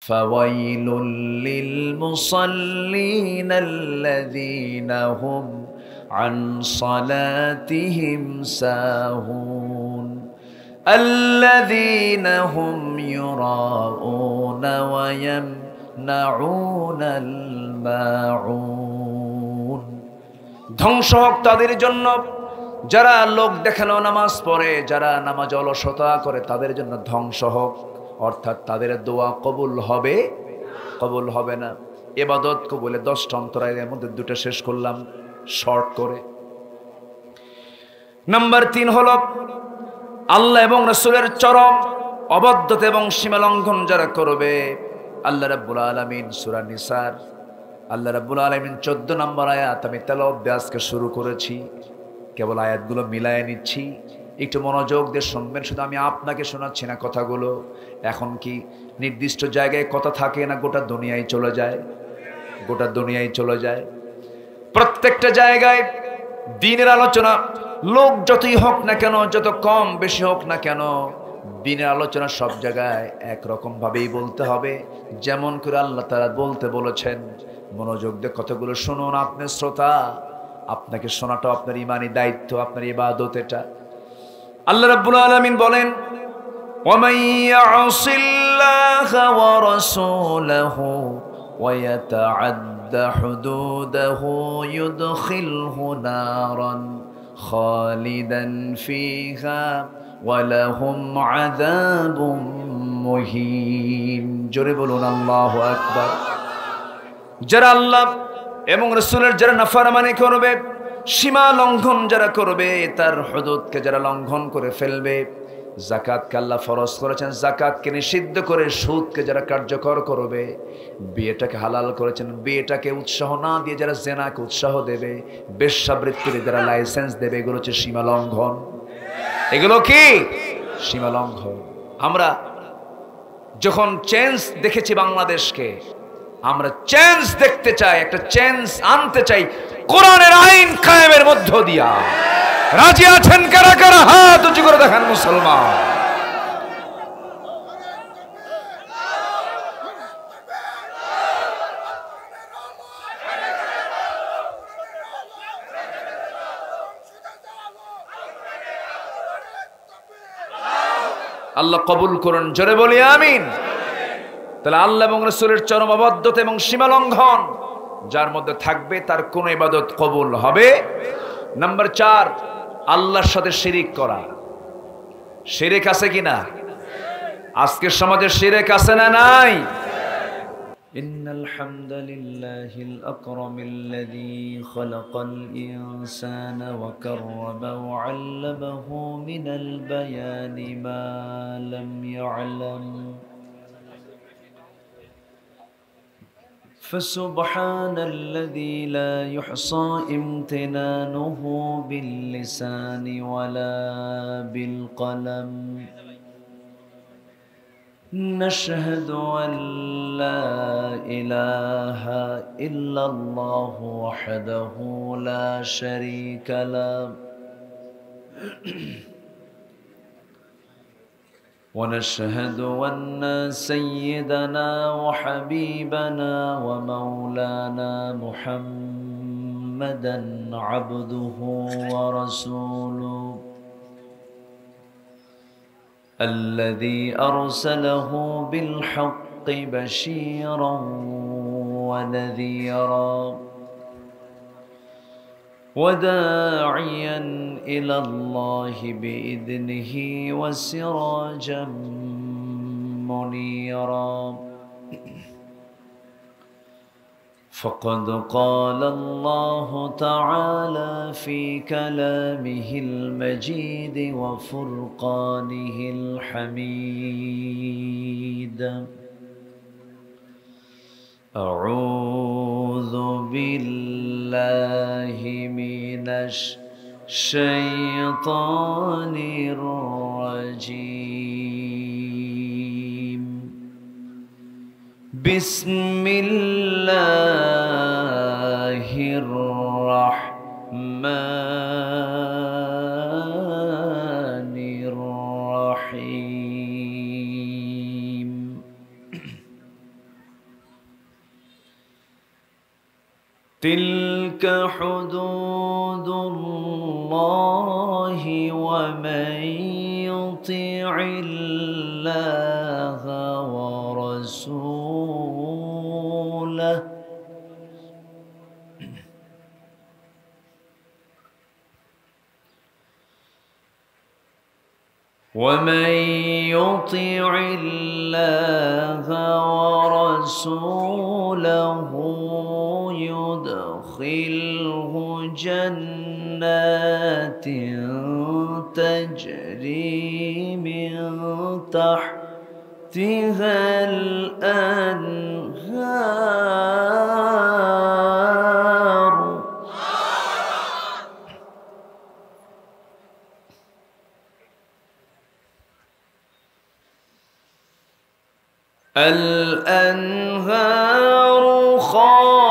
ফাওয়াইলুল লিল মুসাল্লিন আল্লাযীনা হুম আন সালাতিহিম সাহুন আল্লাযীনা হুম ইউরাউনা ওয়া ইয়ামনাউনাল মাউন। ধ্বংস হোক তাদের জন্য যারা লোক দেখানো নামাজ পড়ে, যারা নামাজ অলসতা করে, তাদের জন্য ধ্বংস হোক। অর্থাৎ তাদের দোয়া কবুল হবে, কবুল হবে না। ইবাদত কবুলে 10টা অন্তরায়ের মধ্যে 2টা শেষ করলাম শর্ট করে। নাম্বার 3 হলো আল্লাহ এবং রাসূলের চরম অবাধ্যতা এবং সীমা লঙ্ঘন যারা করবে। আল্লাহ রাব্বুল আলামিন সূরা নিসার আল্লাহ রাব্বুল আলামিন 14 নম্বর আয়াত আমি তেলাওয়াত দিয়ে আজকে শুরু করেছি। কেবল আয়াতগুলো মিলায়ে নিচ্ছি, একটু মনোযোগ দিয়ে শুনবেন। শুধু আমি আপনাকে শোনাচ্ছি না কথাগুলো। এখন কি নির্দিষ্ট জায়গায় কথা থাকে না গোটা দুনিয়ায় চলে যায়? গোটা দুনিয়ায় চলে যায়। প্রত্যেকটা জায়গায় দ্বীনের আলোচনা, লোক যতই হোক না কেন, যত কম বেশি হোক না কেন, দ্বীনের আলোচনা সব জায়গায় একরকম ভাবেই বলতে হবে, যেমন করে আল্লাহ তাআলা বলতে বলেছেন। মনোযোগ দিয়ে কথাগুলো শুনুন। আপনি শ্রোতা, আপনাকে শোনাটা আপনার ইমানি দায়িত্ব, আপনার ইবাদত এটা। আল্লাহ রাব্বুল আলামিন বলেন, وَمَن يَعْصِ اللَّهَ وَرَسُولَهُ وَيَتَعَدَّ حُدُودَهُ يُدْخِلْهُ نَارًا خَالِدًا فِيهَا وَلَهُمْ عَذَابٌ مُهِينٌ। জোরে বলুন আল্লাহু আকবার। যারা আল্লাহ এবং রাসূলের যারা নাফরমানি করবে, সীমা লঙ্ঘন যারা করবে, তার হুদুদকে যারা লঙ্ঘন করে ফেলবে, যাকাতকে আল্লাহ ফরজ করেছেন, যাকাতকে নিষিদ্ধ করে সুদকে যারা কার্যকর করবে, বিয়েটাকে হালাল করেছেন, বিয়েটাকে উৎসাহ না দিয়ে যারা জেনাকে উৎসাহ দেবে, বেশ্যাবৃত্তির যারা লাইসেন্স দেবে, এগুলো হচ্ছে সীমা লঙ্ঘন। এগুলো কি সীমা লঙ্ঘন। আমরা যখন চেঞ্জ দেখেছি বাংলাদেশকে, আমরা চেঞ্জ দেখতে চাই, একটা চেঞ্জ আনতে চাই কোরআনের আইন কায়েমের মধ্য দিয়া। রাজি আছেন কারা কারা? হাত উঁচু করে দেখান মুসলমান। আল্লাহ কবুল করুন, জোরে বলি আমিন। তাহলে আল্লাহ এবং রাসূলের চরম অবাধ্যতা এবং সীমা লঙ্ঘন যার মধ্যে থাকবে, তার কোন ইবাদত কবুল হবে। নাম্বার 4, আল্লাহর সাথে শিরিক করা। শিরিক আছে কিনা? আজকের সমাজে শিরিক আছে না নাই? ইন্নাল হামদালিল্লাহিল আকরামিল্লাযী খালাকাল ইনসানা ওয়া কাররামা ওয়া 'আল্লামাহু মিনাল বায়ানি মা লাম ইয়া'লাম। فسبحان الذي لا يحصى امتنانه باللسان ولا بالقلم. نشهد أن لا إله إلا الله وحده لا شريك له ونشهد أن سيدنا وحبيبنا ومولانا محمدا عبده ورسوله الذي أرسله بالحق بشيرا ونذيرا وداعيا إلى الله بإذنه وسراجا منيرا. فقد قال الله تعالى في كلامه المجيد وفرقانه الحميد: أعوذ بالله من الشيطان الرجيم. بسم الله الرحمن الرحيم. تلك حدود الله ومن يطع الله ورسوله ومن يطع الله ورسوله يدخله جنات تجري من تحتها الأنهار الأنهار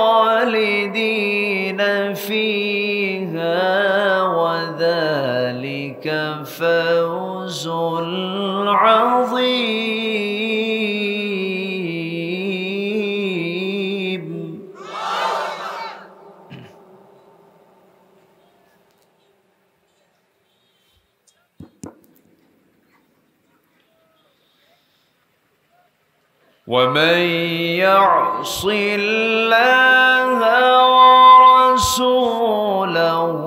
خالدين فيها وذلك فوز عظيم. ومن يعص الله ورسوله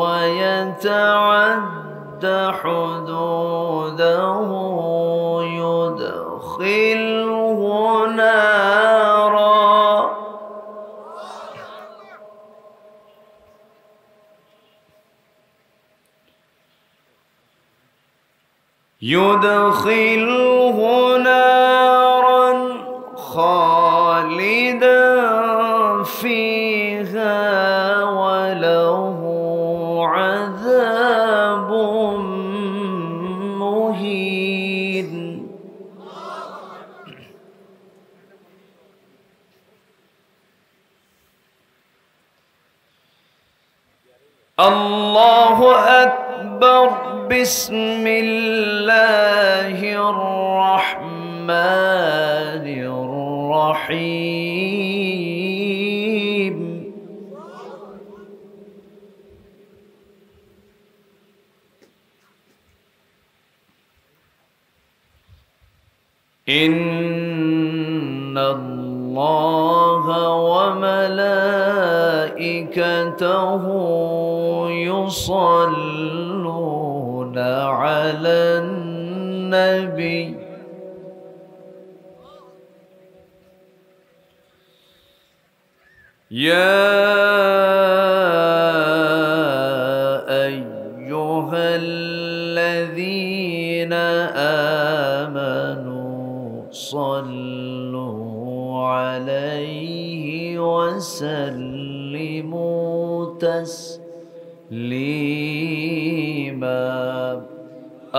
ويتعد حدوده يدخله نارا خالدا فيها وله عذاب مهين. الله أكبر. بسم الله الرحمن الرحيم. إن الله وملائكته يصلون على النبي يا أيها الذين آمنوا صلوا عليه وسلموا تسليما.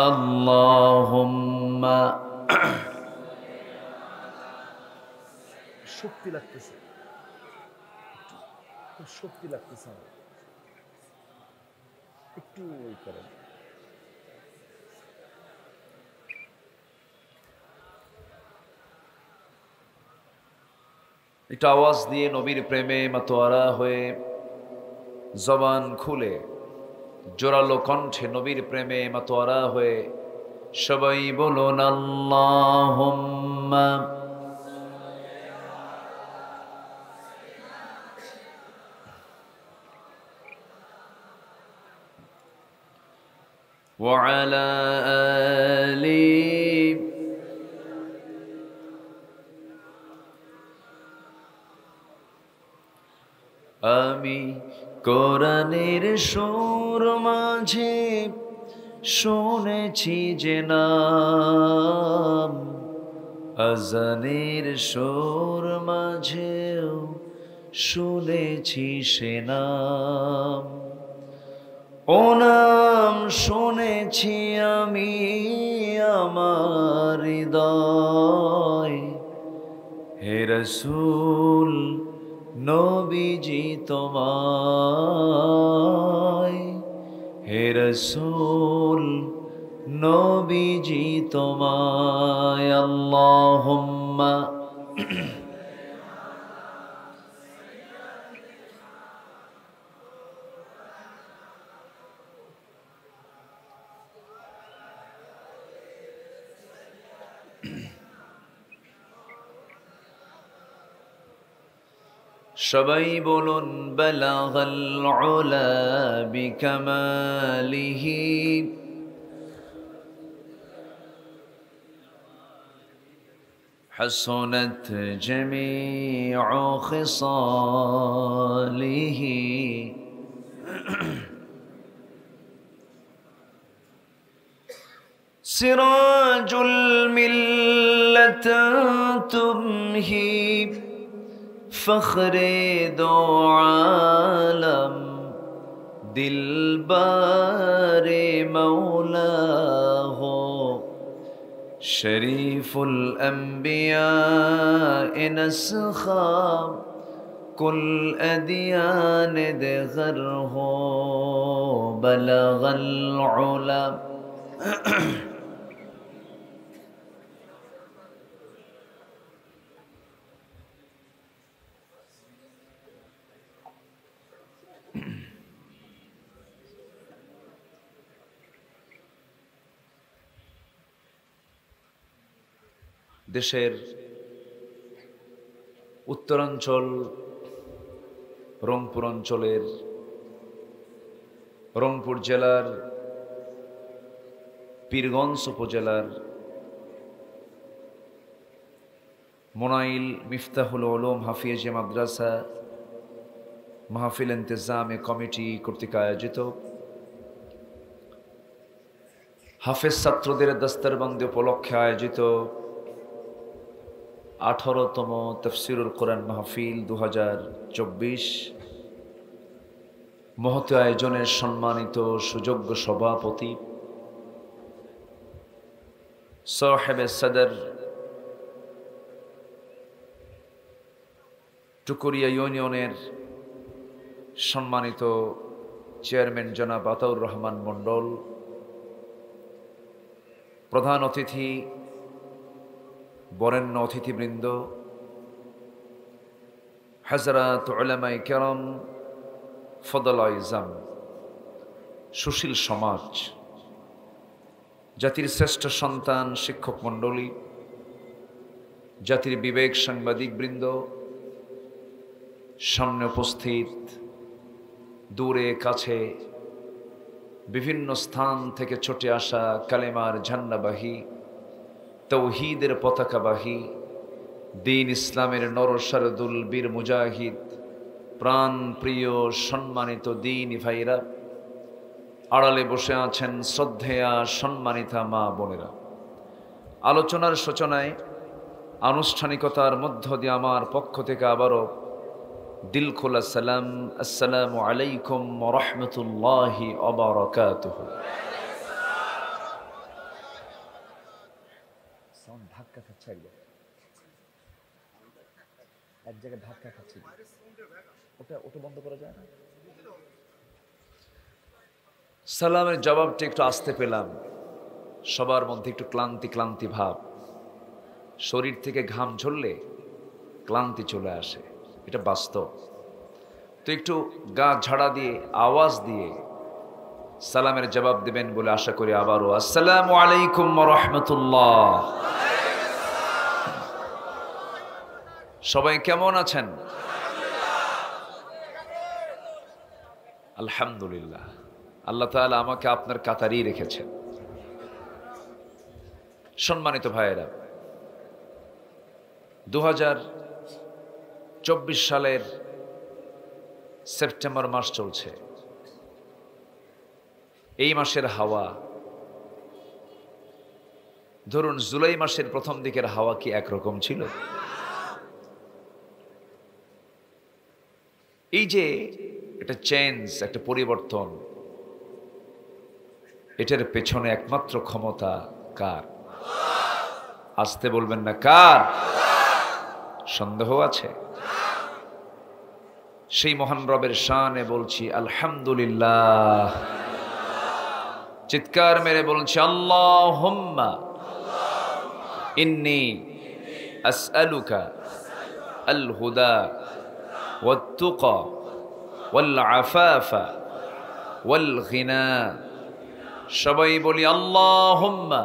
اللهم শক্তি লাগতেছে, শক্তি লাগতেছে, একটু করেন। একটু আওয়াজ দিয়ে নবীর প্রেমে মাতোয়ারা হয়ে জবান খুলে জোরালো কণ্ঠে নবীর প্রেমে মাতোয়ারা হয়ে সবাই বলুন আল্লাহুম্মা ওয়া আলা আলি আমি কোরআনের সুর মাঝে শুনেছি যে নাম, আজানের সুর মাঝেও শুনেছি সে নাম। ও নাম শুনেছি আমি আমার হৃদয়, হে রাসূল নবীজি তোমায়, হে রাসূল নবীজি তোমায়। আল্লাহুম্মা সবাই বলুন বালাগাল উলা বিকামালিহি حسنت جميع خصاله سراج الملة تمهي فخر دو عالم دلبار مولاه شريف الأنبياء نسخا كل أديان دغره بلغ العلا দেশের উত্তরাঞ্চল রংপুর অঞ্চলের রংপুর জেলার পীরগঞ্জ উপজেলার মোনাইল মিফতাহুল উলুম হাফিজিয়া মাদ্রাসা মাহফিল ইন্তেজামে কমিটি কর্তৃক আয়োজিত হাফেজ ছাত্রদের দস্তরবন্দি উপলক্ষে আয়োজিত 18তম তাফসীরুল কোরআন মাহফিল 2024 মহৎ আয়োজনের সম্মানিত সুযোগ্য সভাপতি সাহেবে সদর টুকুরিয়া ইউনিয়নের সম্মানিত চেয়ারম্যান জনাব আতাউর রহমান মণ্ডল, প্রধান অতিথি বরেণ্য অতিথিবৃন্দ, হযরত উলামায়ে কেরাম, ফদলায়ে ইজাম, সুশীল সমাজ, জাতির শ্রেষ্ঠ সন্তান শিক্ষক মণ্ডলী, জাতির বিবেক সাংবাদিকবৃন্দ, সামনে উপস্থিত দূরে কাছে বিভিন্ন স্থান থেকে ছুটে আসা কালেমার ঝান্ডাবাহী, তৌহিদের পতাকাবাহী, দ্বীন ইসলামের নরসারদুল বীর মুজাহিদ, প্রাণ প্রিয় সম্মানিত দ্বীনি ভাইরা, আড়ালে বসে আছেন শ্রদ্ধেয়া সম্মানিতা মা বোনেরা, আলোচনার সূচনায় আনুষ্ঠানিকতার মধ্য দিয়ে আমার পক্ষ থেকে আবারও দিল খোলা সালাম, আসসালামু আলাইকুম ওয়া রাহমাতুল্লাহি ওয়া বারাকাতুহু। সাউন্ড ধাক্কা খাচ্ছে, এক জায়গায় ধাক্কা খাচ্ছে, ওটা বন্ধ করা যায় না? সালামের জবাবটা একটু আস্তে পেলাম, সবার মধ্যে একটু ক্লান্তি ক্লান্তি ভাব, শরীর থেকে ঘাম ঝরলে ক্লান্তি চলে আসে, এটা বাস্তব। তো একটু গা ঝাড়া দিয়ে আওয়াজ দিয়ে সালামের জবাব দেবেন বলে আশা করি। আবারও আসসালামু আলাইকুম ওয়া রাহমাতুল্লাহ। সবাই কেমন আছেন? আলহামদুলিল্লাহ, আল্লাহ তাআলা আমাকে আপনার কাতারই রেখেছেন। সম্মানিত ভাইয়েরা, 2024 সালের সেপ্টেম্বর মাস চলছে। এই মাসের হাওয়া, ধরুন জুলাই মাসের প্রথম দিকের হাওয়া কি একরকম ছিল? এই যে একটা চেঞ্জ, একটা পরিবর্তন, এটার পেছনে একমাত্র ক্ষমতা কার? আসতে বলবেন না, কার? সন্দেহ আছে? সেই মহান রবের শানে বলছি আলহামদুলিল্লাহ। চিৎকার মেরে বলছি আল্লাহুম্মা ইন্নী আসআলুকা আল হুদা ওয়াত তুকা ওয়াল আফাফা ওয়াল গিনা। সবাই বলি আল্লাহুম্মা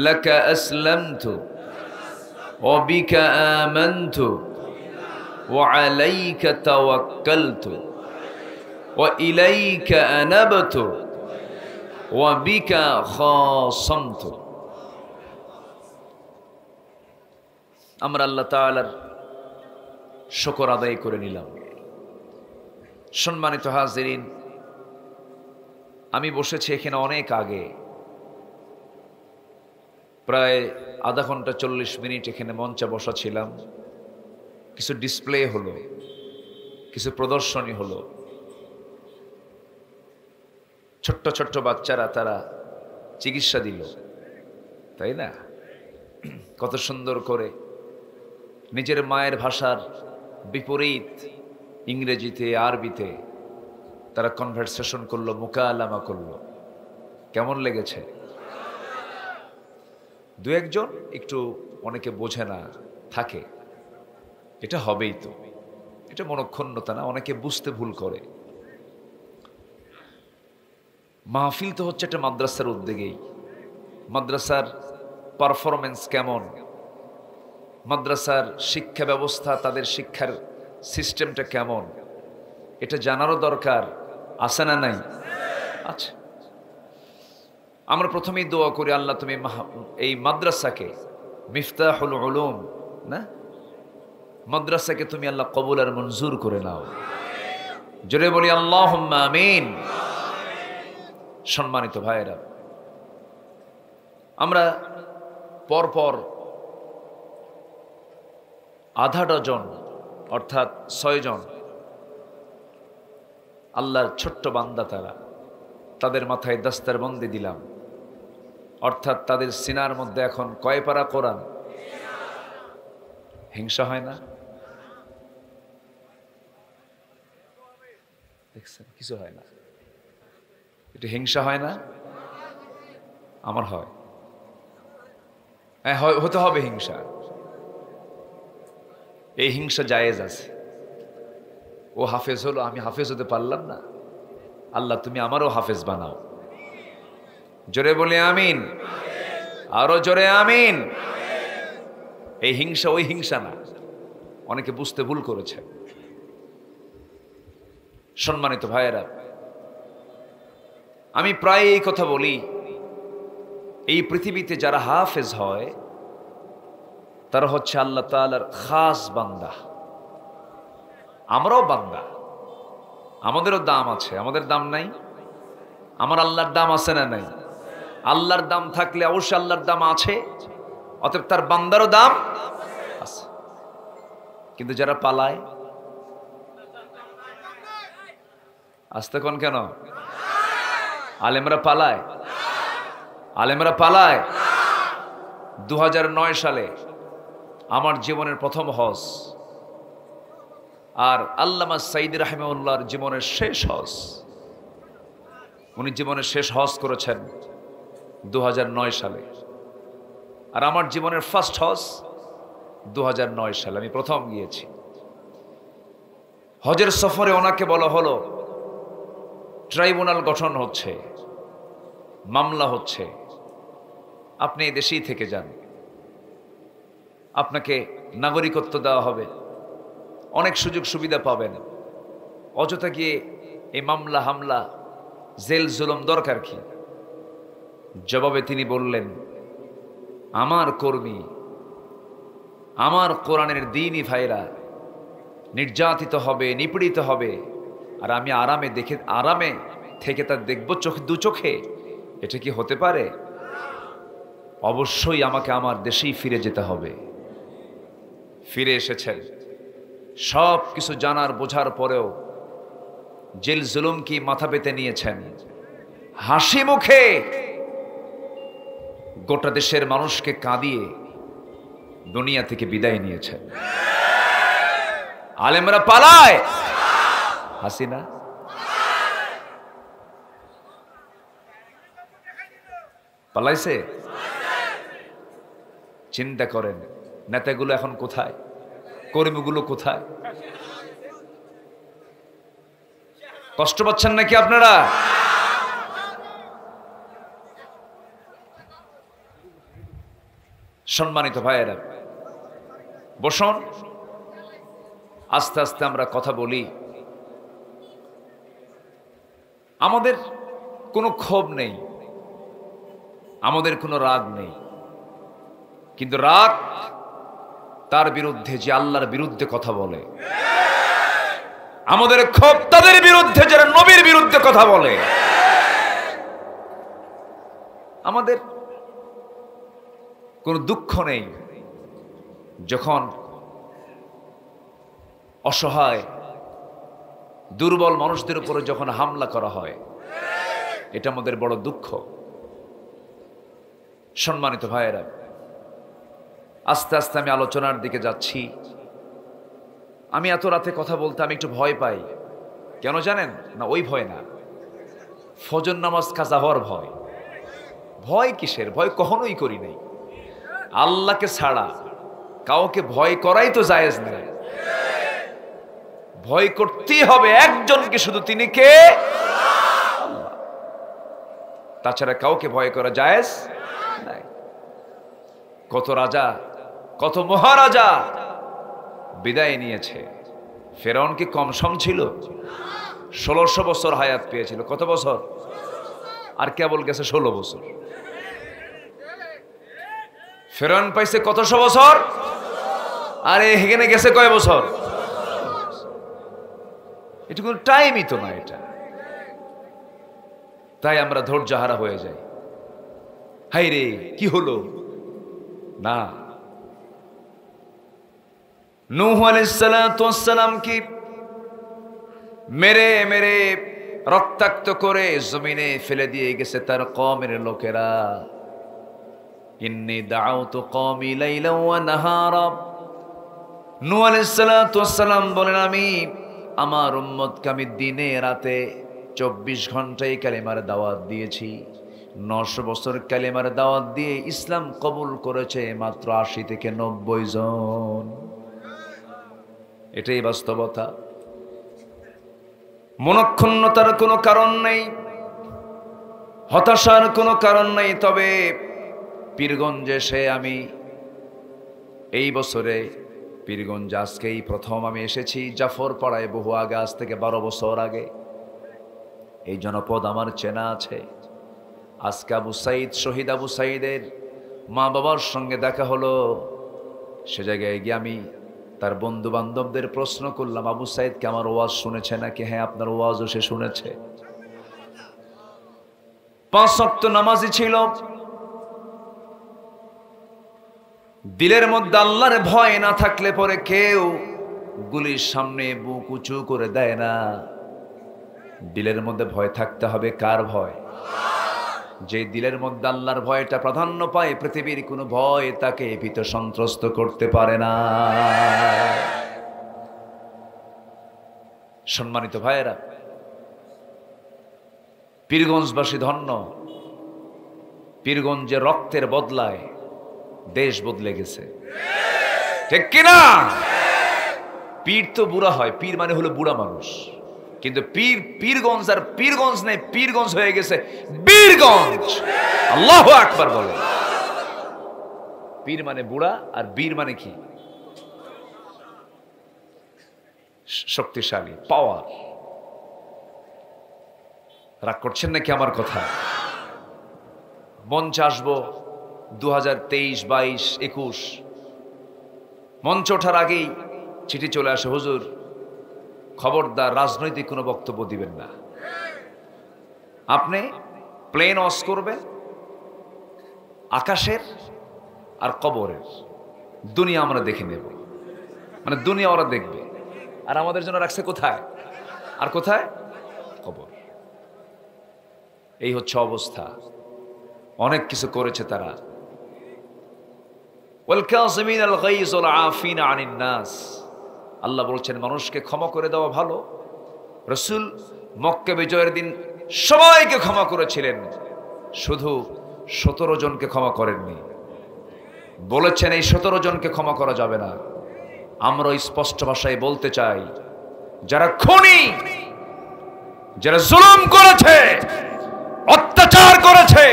লাকা আসলামতু ওয়া বিকা আমানতু ওয়া আলাইকা তাওয়াক্কালতু ওয়া ইলাইকা আনাবতু ওয়া বিকা খাসামতু। আমরা আল্লাহ তাআলার শুকর আদায় করে নিলাম। সম্মানিত হাজিরিন, আমি বসেছি এখানে অনেক আগে, প্রায় আধা ঘন্টা 40 মিনিট এখানে মঞ্চে বসা ছিলাম। কিছু ডিসপ্লে হলো, কিছু প্রদর্শনী হলো। ছোট্ট ছোট্ট বাচ্চারা তারা চিকিৎসা দিল, তাই না? কত সুন্দর করে নিজের মায়ের ভাষার বিপরীত ইংরেজিতে আরবিতে তারা কনভারসেশন করলো, মুকালামা করলো। কেমন লেগেছে? দু একজন একটু অনেকে বোঝে না থাকে, এটা হবেই তো, এটা মনক্ষুণ্ণতা না, অনেকে বুঝতে ভুল করে। মাহফিল তো হচ্ছে একটা মাদ্রাসার উদ্যোগেই। মাদ্রাসার পারফরমেন্স কেমন, মাদ্রাসার শিক্ষা ব্যবস্থা, তাদের শিক্ষার সিস্টেমটা কেমন, এটা জানারও দরকার আছে না নাই? আচ্ছা, আমরা প্রথমেই দোয়া করি, আল্লাহ তুমি এই মাদ্রাসাকে মিফতাহুল উলুম না, মাদ্রাসাকে তুমি আল্লাহ কবুল আর মঞ্জুর করে নাও। জোরে বলি আল্লাহুম্মা আমিন। সম্মানিত ভাইয়েরা, আমরা পরপর আধা ডজন অর্থাৎ 6 জন আল্লাহর ছোট্ট বান্দা, তাদের মাথায় দস্তরবন্দি দিলাম। অর্থাৎ তাদের সিনার মধ্যে এখন কয় পারা কোরআন? হিংসা হয় না? দেখছেন, কিছু হয় না, এটা হিংসা হয় না? আমার হয়, হ্যাঁ হতে হবে হিংসা। এই হিংসা জায়েজ আছে। ও হাফেজ হলো, আমি হাফেজ হতে পারলাম না, আল্লাহ তুমি আমারও হাফেজ বানাও। জোরে বলে আমিন, আরো জোরে আমিন। এই হিংসা ওই হিংসা না, অনেকে বুঝতে ভুল করেছে। সম্মানিত ভাইয়েরা, আমি প্রায় এই কথা বলি, এই পৃথিবীতে যারা হাফেজ হয় তারা হচ্ছে আল্লাহ তাআলার খাস বান্দা। আমরাও বান্দা, আমাদেরও দাম আছে, আমাদের দাম নাই? আমার আল্লাহর দাম আছে না নাই? আল্লাহর দাম থাকলে অবশ্যই আল্লাহর দাম আছে, অতএব তার বান্দারও দাম আছে। কিন্তু যারা পালায়, আসতে কোন কেন? আলেমরা পালায়, আলেমরা পালায়। 2009 সালে আমার জীবনের প্রথম হজ, আর আল্লামা সাইদি রাহিমাহুল্লাহর জীবনের শেষ হজ। উনি জীবনের শেষ হজ করেছেন 2009 সালে, আর আমার জীবনের ফার্স্ট হজ 2009 সালে, আমি প্রথম গিয়েছি। হজের সফরে ওনাকে বলা হলো ট্রাইব্যুনাল গঠন হচ্ছে, মামলা হচ্ছে, আপনি এই দেশেই থেকে যান, আপনাকে নাগরিকত্ব দেওয়া হবে, অনেক সুযোগ সুবিধা পাবেন, অযথা গিয়ে এই মামলা হামলা জেল জুলুম দরকার কি? জবাবে তিনি বললেন, আমার কর্মী, আমার কোরআনের দ্বীনি ভাইরা নির্যাতিত হবে, নিপীড়িত হবে, আর আমি আরামে থেকে তা দেখব দু চোখে? এটা কি হতে পারে? অবশ্যই আমাকে আমার দেশেই ফিরে যেতে হবে। ফিরে এসেছেন, সব কিছু জানার বোঝার পরেও জেল জুলুম কি মাথা পেতে নিয়েছেন, হাসি মুখে গোটা দেশের মানুষকে কাঁদিয়ে দুনিয়া থেকে বিদায় নিয়েছেন। আলেমরা পালায়, হাসিনা পালাইছে। চিন্তা করেন, নেতাগুলো এখন কোথায়, কর্মীগুলো কোথায়? কষ্ট পাচ্ছেন নাকি আপনারা? সম্মানিত ভাইয়েরা, বসুন, আস্তে আস্তে আমরা কথা বলি, আমাদের কোনো ক্ষোভ নেই, আমাদের কোনো রাগ নেই, কিন্তু রাগ তার বিরুদ্ধে যে আল্লাহর বিরুদ্ধে কথা বলে। আমাদের ক্ষোভ তাদের বিরুদ্ধে যারা নবীর বিরুদ্ধে কথা বলে। আমাদের কোনো দুঃখ নেই যখন অসহায় দুর্বল মানুষদের উপরে যখন হামলা করা হয়, এটা আমাদের বড় দুঃখ। সম্মানিত ভাইয়েরা, আস্তে আস্তে আমি আলোচনার দিকে যাচ্ছি। আমি এত রাতে কথা বলতে আমি একটু ভয় পাই। কেন জানেন? না ওই ভয় না, ফজর নামাজ কাজা হওয়ার ভয়। ভয় কিসের? ভয় কখনোই করি নাই। আল্লাহকে ছাড়া কাউকে ভয় করাই তো জায়েজ নেই। ভয় করতেই হবে একজনকে, শুধু তিনি কে? আল্লাহ। তাছাড়া কাউকে ভয় করা জায়েজ নাই। কত রাজা, কত মহারাজা বিদায় নিয়েছে। ফেরাউন কি কম সম ছিল? 1600 বছর হায়াত পেয়েছিল। কত বছর? আর কেবল গেছে 16 বছর। ফেরাউন পাইছে কতশো বছর, আর এখানে গেছে কয় বছর? এটা কোনো টাইমই তো না এটা। তাই আমরা ধৈর্যহারা হয়ে যাই। হাই রে কি হলো না। নূহ আলাইহিস সালাম কি মেরে মেরে রক্তাক্ত করে জমিনে ফেলে দিয়ে গেছে তার কওমের লোকেরা। ইন্নী দাউতু কওমি লাইলান ওয়া নাহারা। নূহ আলাইহিস সালাম বলেন, আমি আমার উম্মতকে আমি দিনে রাতে 24 ঘন্টায় কালেমার দাওয়াত দিয়েছি। 900 বছর কালেমার দাওয়াত দিয়ে ইসলাম কবুল করেছে মাত্র 80 থেকে 90 জন। এটাই বাস্তবতা। মনক্ষুণ্ণতার কোনো কারণ নেই, হতাশার কোনো কারণ নেই। তবে পীরগঞ্জে সে আমি এই বছরে পীরগঞ্জ আজকেই প্রথম আমি এসেছি। জাফর পাড়ায় বহু আগে, আজ থেকে 12 বছর আগে। এই জনপদ আমার চেনা আছে। আজকে আবু সাইদ, শহীদ আবু সাইদের মা বাবার সঙ্গে দেখা হলো। সে জায়গায় গিয়ে আমি তার বন্ধু বান্ধবদের প্রশ্ন করলাম, আবু সাইদ কি আমার ওয়াজ শুনেছে নাকি? হ্যাঁ, আপনার ওয়াজও সে শুনেছে। 5 ওয়াক্ত নামাজি ছিল। দিলের মধ্যে আল্লাহর ভয় না থাকলে পরে কেউ গুলির সামনে বুক উঁচু করে দেয় না। দিলের মধ্যে ভয় থাকতে হবে। কার ভয়? যে দিলের মধ্যে আল্লাহর ভয়টা প্রাধান্য পায়, পৃথিবীর কোনো ভয় তাকে ভীত সন্ত্রস্ত করতে পারে না। সম্মানিত ভাইয়েরা, পীরগঞ্জবাসী ধন্য। পীরগঞ্জের রক্তের বদলায় দেশ বদলে গেছে, ঠিক কিনা? পীর তো বুড়া হয়, পীর মানে হলো বুড়া মানুষ, কিন্তু পীরগঞ্জ আর পীরগঞ্জ নেই, পীরগঞ্জ হয়ে গেছে বীরগঞ্জ। আল্লাহু আকবার বলে। পীর মানে বুড়া, আর বীর মানে কি? শক্তিশালী, পাওয়ার। রাগ করছেন নাকি আমার কথা? মঞ্চে আসবো 2023, 22, 21। মঞ্চ ওঠার আগেই চিঠি চলে আসে, হুজুর খবরদার রাজনৈতিক কোনো বক্তব্য দিবেন না। আপনি প্লেন অস করবেন, আকাশের আর কবরের দুনিয়া আমরা দেখে নেব, মানে দুনিয়া ওরা দেখবে। আর আমাদের জন্য রাখছে কোথায়? আর কোথায়? কবর। এই হচ্ছে অবস্থা। অনেক কিছু করেছে তারা। আল্লাহ বলছেন মানুষকে ক্ষমা করে দেওয়া ভালো। রাসূল মক্কা বিজয়ের দিন সবাইকে ক্ষমা করেছিলেন, শুধু 17 জনকে ক্ষমা করেননি। বলেছেন এই 17 জনকে ক্ষমা করা যাবে না। আমরা স্পষ্ট ভাষায় বলতে চাই, যারা খুনি, যারা জুলুম করেছে, অত্যাচার করেছে,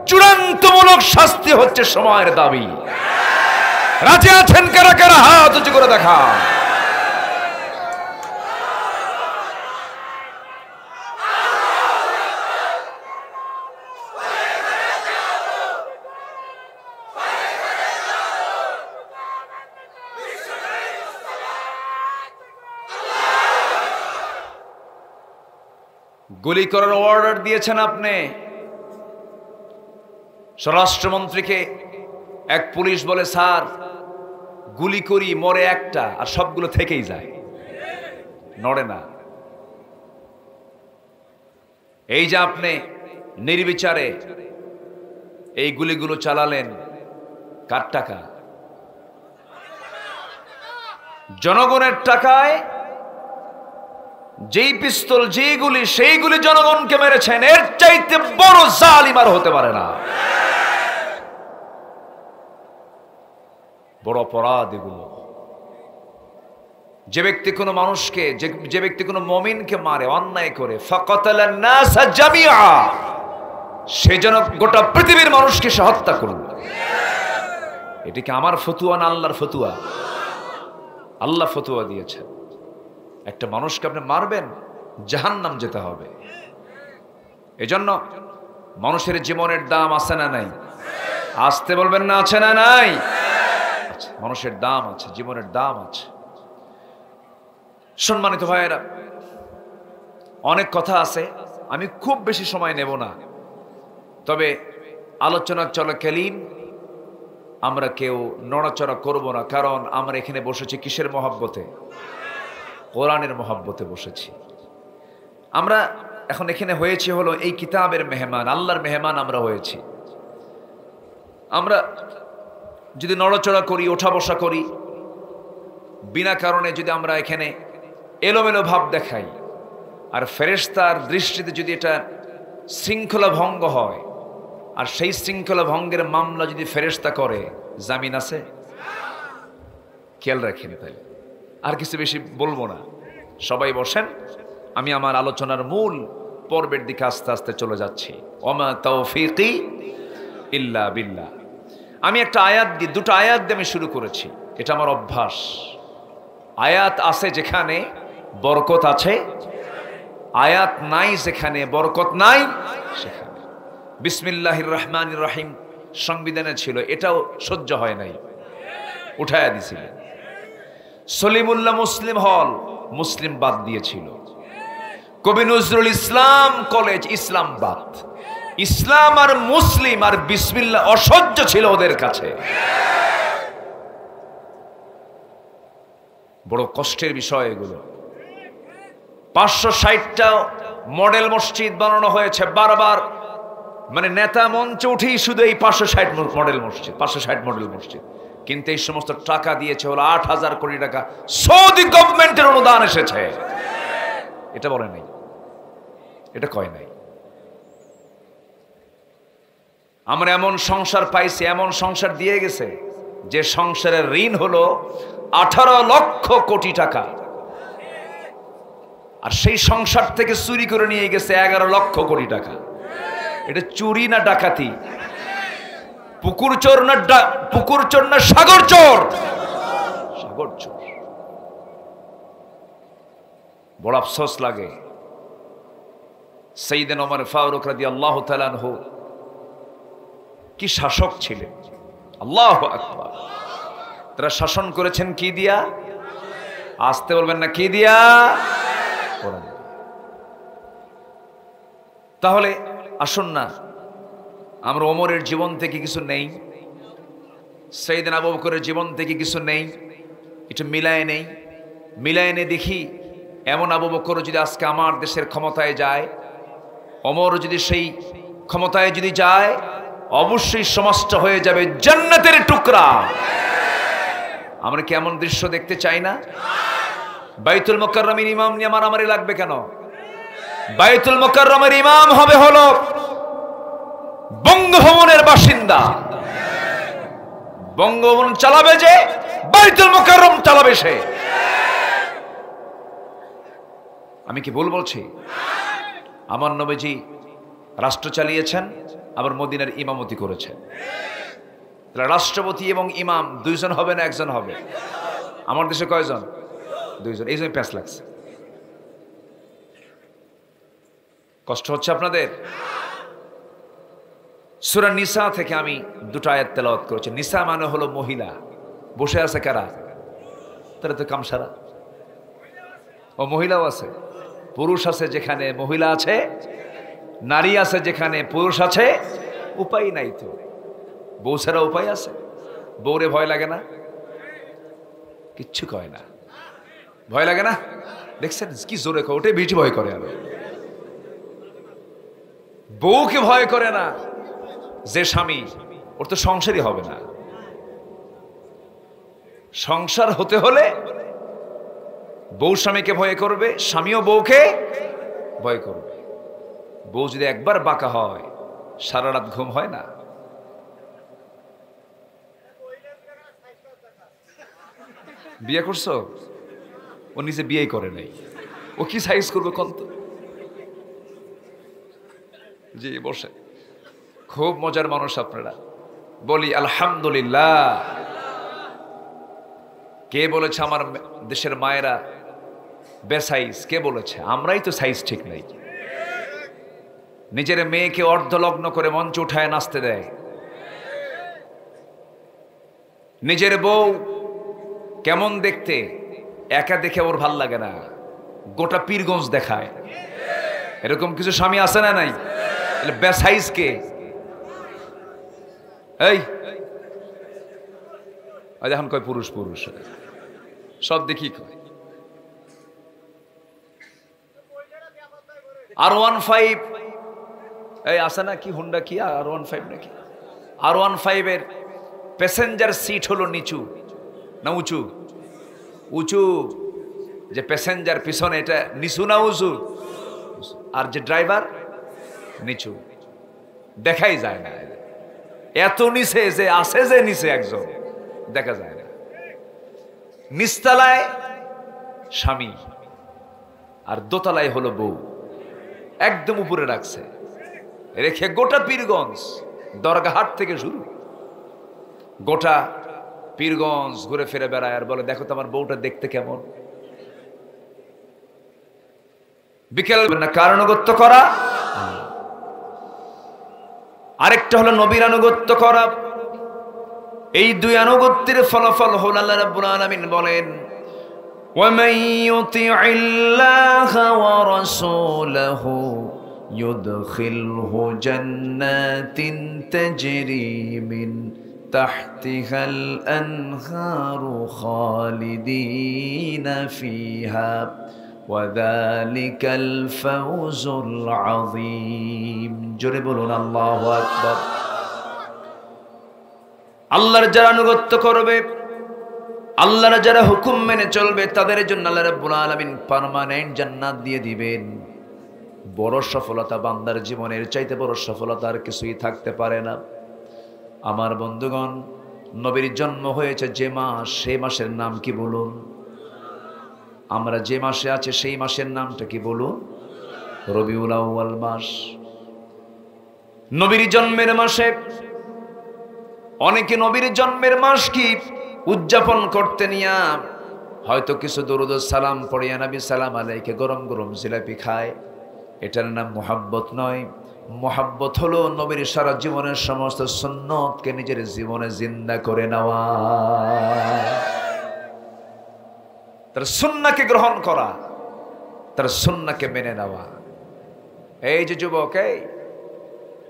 চূড়ান্তমূলক শাস্তি হচ্ছে সময়ের দাবি। রাজি আছেন কারা কারা? হাত উঁচু করে দেখা। গুলি করার অর্ডার দিয়েছেন আপনি। স্বরাষ্ট্রমন্ত্রীকে এক পুলিশ বলে, স্যার গুলি করি, মরে একটা আর সবগুলো থেকেই যায়, নড়ে না। এই যে আপনি নির্বিচারে এই গুলিগুলো চালালেন, কার টাকা? জনগণের টাকায় যেই পিস্তল, যেই গুলি, সেই গুলি জনগণকে মেরেছেন। এর চাইতে বড় জালিম আর হতে পারে না। বড় অপরাধ এগুলো। যে ব্যক্তি কোনো মানুষকে, যে ব্যক্তি কোনো মুমিনকে মারে, অন্যায় করে, ফাকাতালান নাসা জামিআ, সে যেন গোটা পৃথিবীর মানুষকে সে হত্যা করল। এটা কি আমার ফতুয়া না আল্লাহর ফতুয়া? আল্লাহ ফতুয়া দিয়েছেন। একটা মানুষকে আপনি মারবেন, জাহান্নাম যেতে হবে। এজন্য মানুষের জীবনের দাম আছে না নাই? আসতে বলবেন না, আছে না নাই? মানুষের দাম আছে, জীবনের দাম আছে। সম্মানিত ভাইয়েরা, অনেক কথা আছে, আমি খুব বেশি সময় নেব না। তবে আলোচনা চলাকালীন আমরা কেউ নড়াচড়া করব না, কারণ আমরা এখানে বসেছি কিসের মহব্বতে? কোরআনের মহব্বতে বসেছি। আমরা এখন এখানে হয়েছি হলো এই কিতাবের মেহমান, আল্লাহর মেহমান আমরা হয়েছি। আমরা যদি নড়াচড়া করি, ওঠা বসা করি, বিনা কারণে যদি আমরা এখানে এলোমেলো ভাব দেখাই, আর ফেরেশতার দৃষ্টিতে যদি এটা শৃঙ্খলা ভঙ্গ হয়, আর সেই শৃঙ্খলা ভঙ্গের মামলা যদি ফেরেশতা করে, জামিন আছে? খেয়াল রাখেন। তাহলে আর কিছু বেশি বলবো না, সবাই বসেন। আমি আমার আলোচনার মূল পর্বের দিকে আস্তে আস্তে চলে যাচ্ছি। ওমা তাওফীকি ইল্লা বিল্লাহ। আমি একটা আয়াত দিয়ে, দুটো আয়াত দিয়ে আমি শুরু করেছি। এটা আমার অভ্যাস। আয়াত আছে যেখানে বরকত আছে, আয়াত নাই যেখানে বরকত নাই সেখানে। বিসমিল্লাহির রহমানির রহিম সংবিধানে ছিল, এটাও সহ্য হয় নাই, উঠায়া দিছিলেন। সলিমুল্লাহ মুসলিম হল, মুসলিম বাদ দিয়েছিল। কবি নজরুল ইসলাম কলেজ, ইসলাম বাদ। ইসলাম আর মুসলিম আর বিসমিল্লাহ অসহ্য ছিল ওদের কাছে। বড় কষ্টের বিষয় এগুলো। 560টা মডেল মসজিদ বানানো হয়েছে বারবার, মানে নেতা মঞ্চে উঠেই শুধু এই 560 মডেল মসজিদ, 560 মডেল মসজিদ। কিন্তু এই সমস্ত টাকা দিয়েছে হলো 8,000 কোটি টাকা, সৌদি গভর্নমেন্টের অনুদান এসেছে। এটা বলে নাই, এটা কয় নাই। আমরা এমন সংসার পাইছি, এমন সংসার দিয়ে গেছে যে সংসারের ঋণ হলো 18 লক্ষ কোটি টাকা, আর সেই সংসার থেকে চুরি করে নিয়ে গেছে 11 লক্ষ কোটি টাকা। এটা চুরি না ডাকাতি? পুকুর চোর না সাগর চোর? সাগর চোর। বড় আফসোস লাগে। সাইয়েদনা ওমর ফারুক রাদিয়াল্লাহু তাআলা আনহু কি শাসক ছিলেন! আল্লাহু আকবার। তারা শাসন করেছেন কি দিয়া? আসতে বলবেন না, কি দিয়া? কোরআন। তাহলে আসুন না আমরা ওমরের জীবন থেকে কিছু নেই, সাইয়েদনা আবু বকরের জীবন থেকে কিছু নেই, এটা মিলায় নেই দেখি। এমন আবু বকর যদি আজকে আমার দেশের ক্ষমতায় যায়, ওমর যদি সেই ক্ষমতায় যদি যায়, অবশ্যই সমাজটা হয়ে যাবে জান্নাতের টুকরা। আমরা কি এমন দৃশ্য দেখতে চাই না? বাইতুল মুকাররমের ইমাম নিয়ে মারামারি লাগবে কেন? বাইতুল মুকাররমের ইমাম হবে হলো বঙ্গভবনের বাসিন্দা। বঙ্গভবন চালাবে যে, বাইতুল মুকাররম চালাবে সে। আমি কি ভুল বলছি? আমার নবীজি রাষ্ট্র চালিয়েছেন, আবার মদিনার ইমামতি করেছেন। রাষ্ট্রপতি এবং ইমাম দুইজন হবে না একজন হবে? আমার দেশে কয়জন? দুইজন। এই জন্য প্যাঁচ লাগছে। কষ্ট হচ্ছে আপনাদের? সূরা নিসা থেকে আমি দুটো আয়াত তেলাওয়াত করেছি। নিসা মানে হলো মহিলা। বসে আছে কারা? তারা তো কামসারা। ও মহিলাও আছে। পুরুষ আছে যেখানে মহিলা আছে, নারী আছে যেখানে পুরুষ আছে, উপায় নাই তো। বউ ছাড়া উপায় আছে? বউরে ভয় লাগে না? কিচ্ছু কয় না, ভয় লাগে না? দেখছেন কি জোরে কয়, ওটাই বেশি ভয় করে। আরো বউকে ভয় করে না যে স্বামী, ওর তো সংসারই হবে না। সংসার হতে হলে বউ স্বামীকে ভয় করবে, স্বামীও বউকে ভয় করবে। বউ যদি একবার বাঁকা হয়, সারা রাত ঘুম হয় না। বিয়ে করছো? ও নিজে বিয়েই করে নাই, ও কি সাইজ করবে কন্ত? জি বসে, খুব মজার মানুষ আপনারা। বলি আলহামদুলিল্লাহ। কে বলেছে আমার দেশের মায়েরা বেসাইজ? কে বলেছে? আমরাই তো সাইজ ঠিক নাই। নিজের মেয়েকে অর্ধলগ্ন করে মঞ্চ উঠায় নাচতে দেয়। নিজের বউ কেমন দেখতে একা দেখে ওর ভাল লাগে না, গোটা পীরগঞ্জ দেখায়। এরকম কিছু স্বামী আছে না নাই? বেসাইজ কে? এই এখন কয় পুরুষ পুরুষ, সব দেখি কয় R15। এই আছে না কি হুন্ডা, কি R15 নাকি? R15 এর প্যাসেঞ্জার সিট হলো নিচু না উঁচু? উঁচু। যে প্যাসেঞ্জার পিছনে, এটা নিচু না উঁচু? আর যে ড্রাইভার নিচু, দেখাই যায় না। এত নিচে যে আছে, যে নিচে একজন দেখা যায় না। নিচতলায় স্বামী আর দোতলায় হলো বউ, একদম উপরে রাখছে, রেখে গোটা পীরগঞ্জ, দরগাহাট থেকে শুরু, গোটা পীরগঞ্জ ঘুরে ফিরে বেড়ায় আর বলে, দেখো তো আমার বউটা দেখতে কেমন। বিকেল না কার আনুগত্য করা, আরেকটা হলো নবীর আনুগত্য করা। এই দুই আনুগত্যের ফলাফল হল আল্লাহ রাব্বুল আলামিন বলেন, وَمَن يُطِعِ اللَّهَ وَرَسُولَهُ يُدْخِلْهُ جَنَّاتٍ تَجْرِي مِن تَحْتِهَا الْأَنْهَارُ خَالِدِينَ فِيهَا وَذَلِكَ الْفَوْزُ الْعَظِيمُ। জোরে বলুন আল্লাহু আকবার। আল্লাহর যারা আনুগত্য করবে, আল্লাহর যারা হুকুম মেনে চলবে, তাদের জন্য আল্লাহ রাব্বুল আলামিন পার্মানেন্ট জান্নাত দিয়ে দিবেন। বড় সফলতা বান্দার জীবনের চাইতে বড় সফলতা আর কিছুই থাকতে পারে না। আমার বন্ধুগণ, নবীর জন্ম হয়েছে যে মাস, সেই মাসের নাম কি বলুন? আমরা যে মাসে আছি সেই মাসের নামটা কি বলুন? রবিউল আউয়াল মাস। নবীর জন্মের মাসে অনেকে নবীর জন্মের মাস কি উদযাপন করতে নিয়া হয়তো কিছু দরুদ সালাম পড়িয়া নবী সালাম আলাইকে গরম গরম জিলাপি খায়। এটার নাম মুহাব্বত নয়। মুহাব্বত হলো নবীর সারা জীবনের সমস্ত সুন্নতকে নিজের জীবনে জিন্দা করে নেওয়া, তার সুন্নাহকে গ্রহণ করা, তার সুন্নাহকে মেনে নেওয়া। এই যে যুবক, এই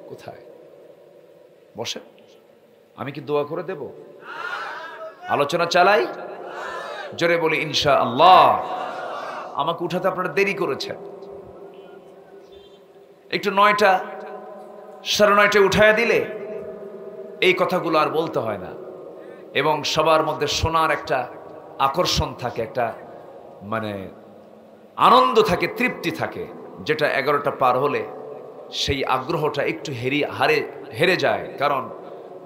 কোথায় বসে, আমি কি দোয়া করে দেব? আলোচনা চালাই, জোরে বলি ইনশাআল্লাহ। আমাকে উঠাতে আপনারা দেরি করেছেন, একটু 9টা 9:30 উঠায় দিলে এই কথাগুলো আর বলতে হয় না, এবং সবার মধ্যে শোনার একটা আকর্ষণ থাকে, একটা মানে আনন্দ থাকে, তৃপ্তি থাকে, যেটা 11টা পার হলে সেই আগ্রহটা একটু হেরে যায়। কারণ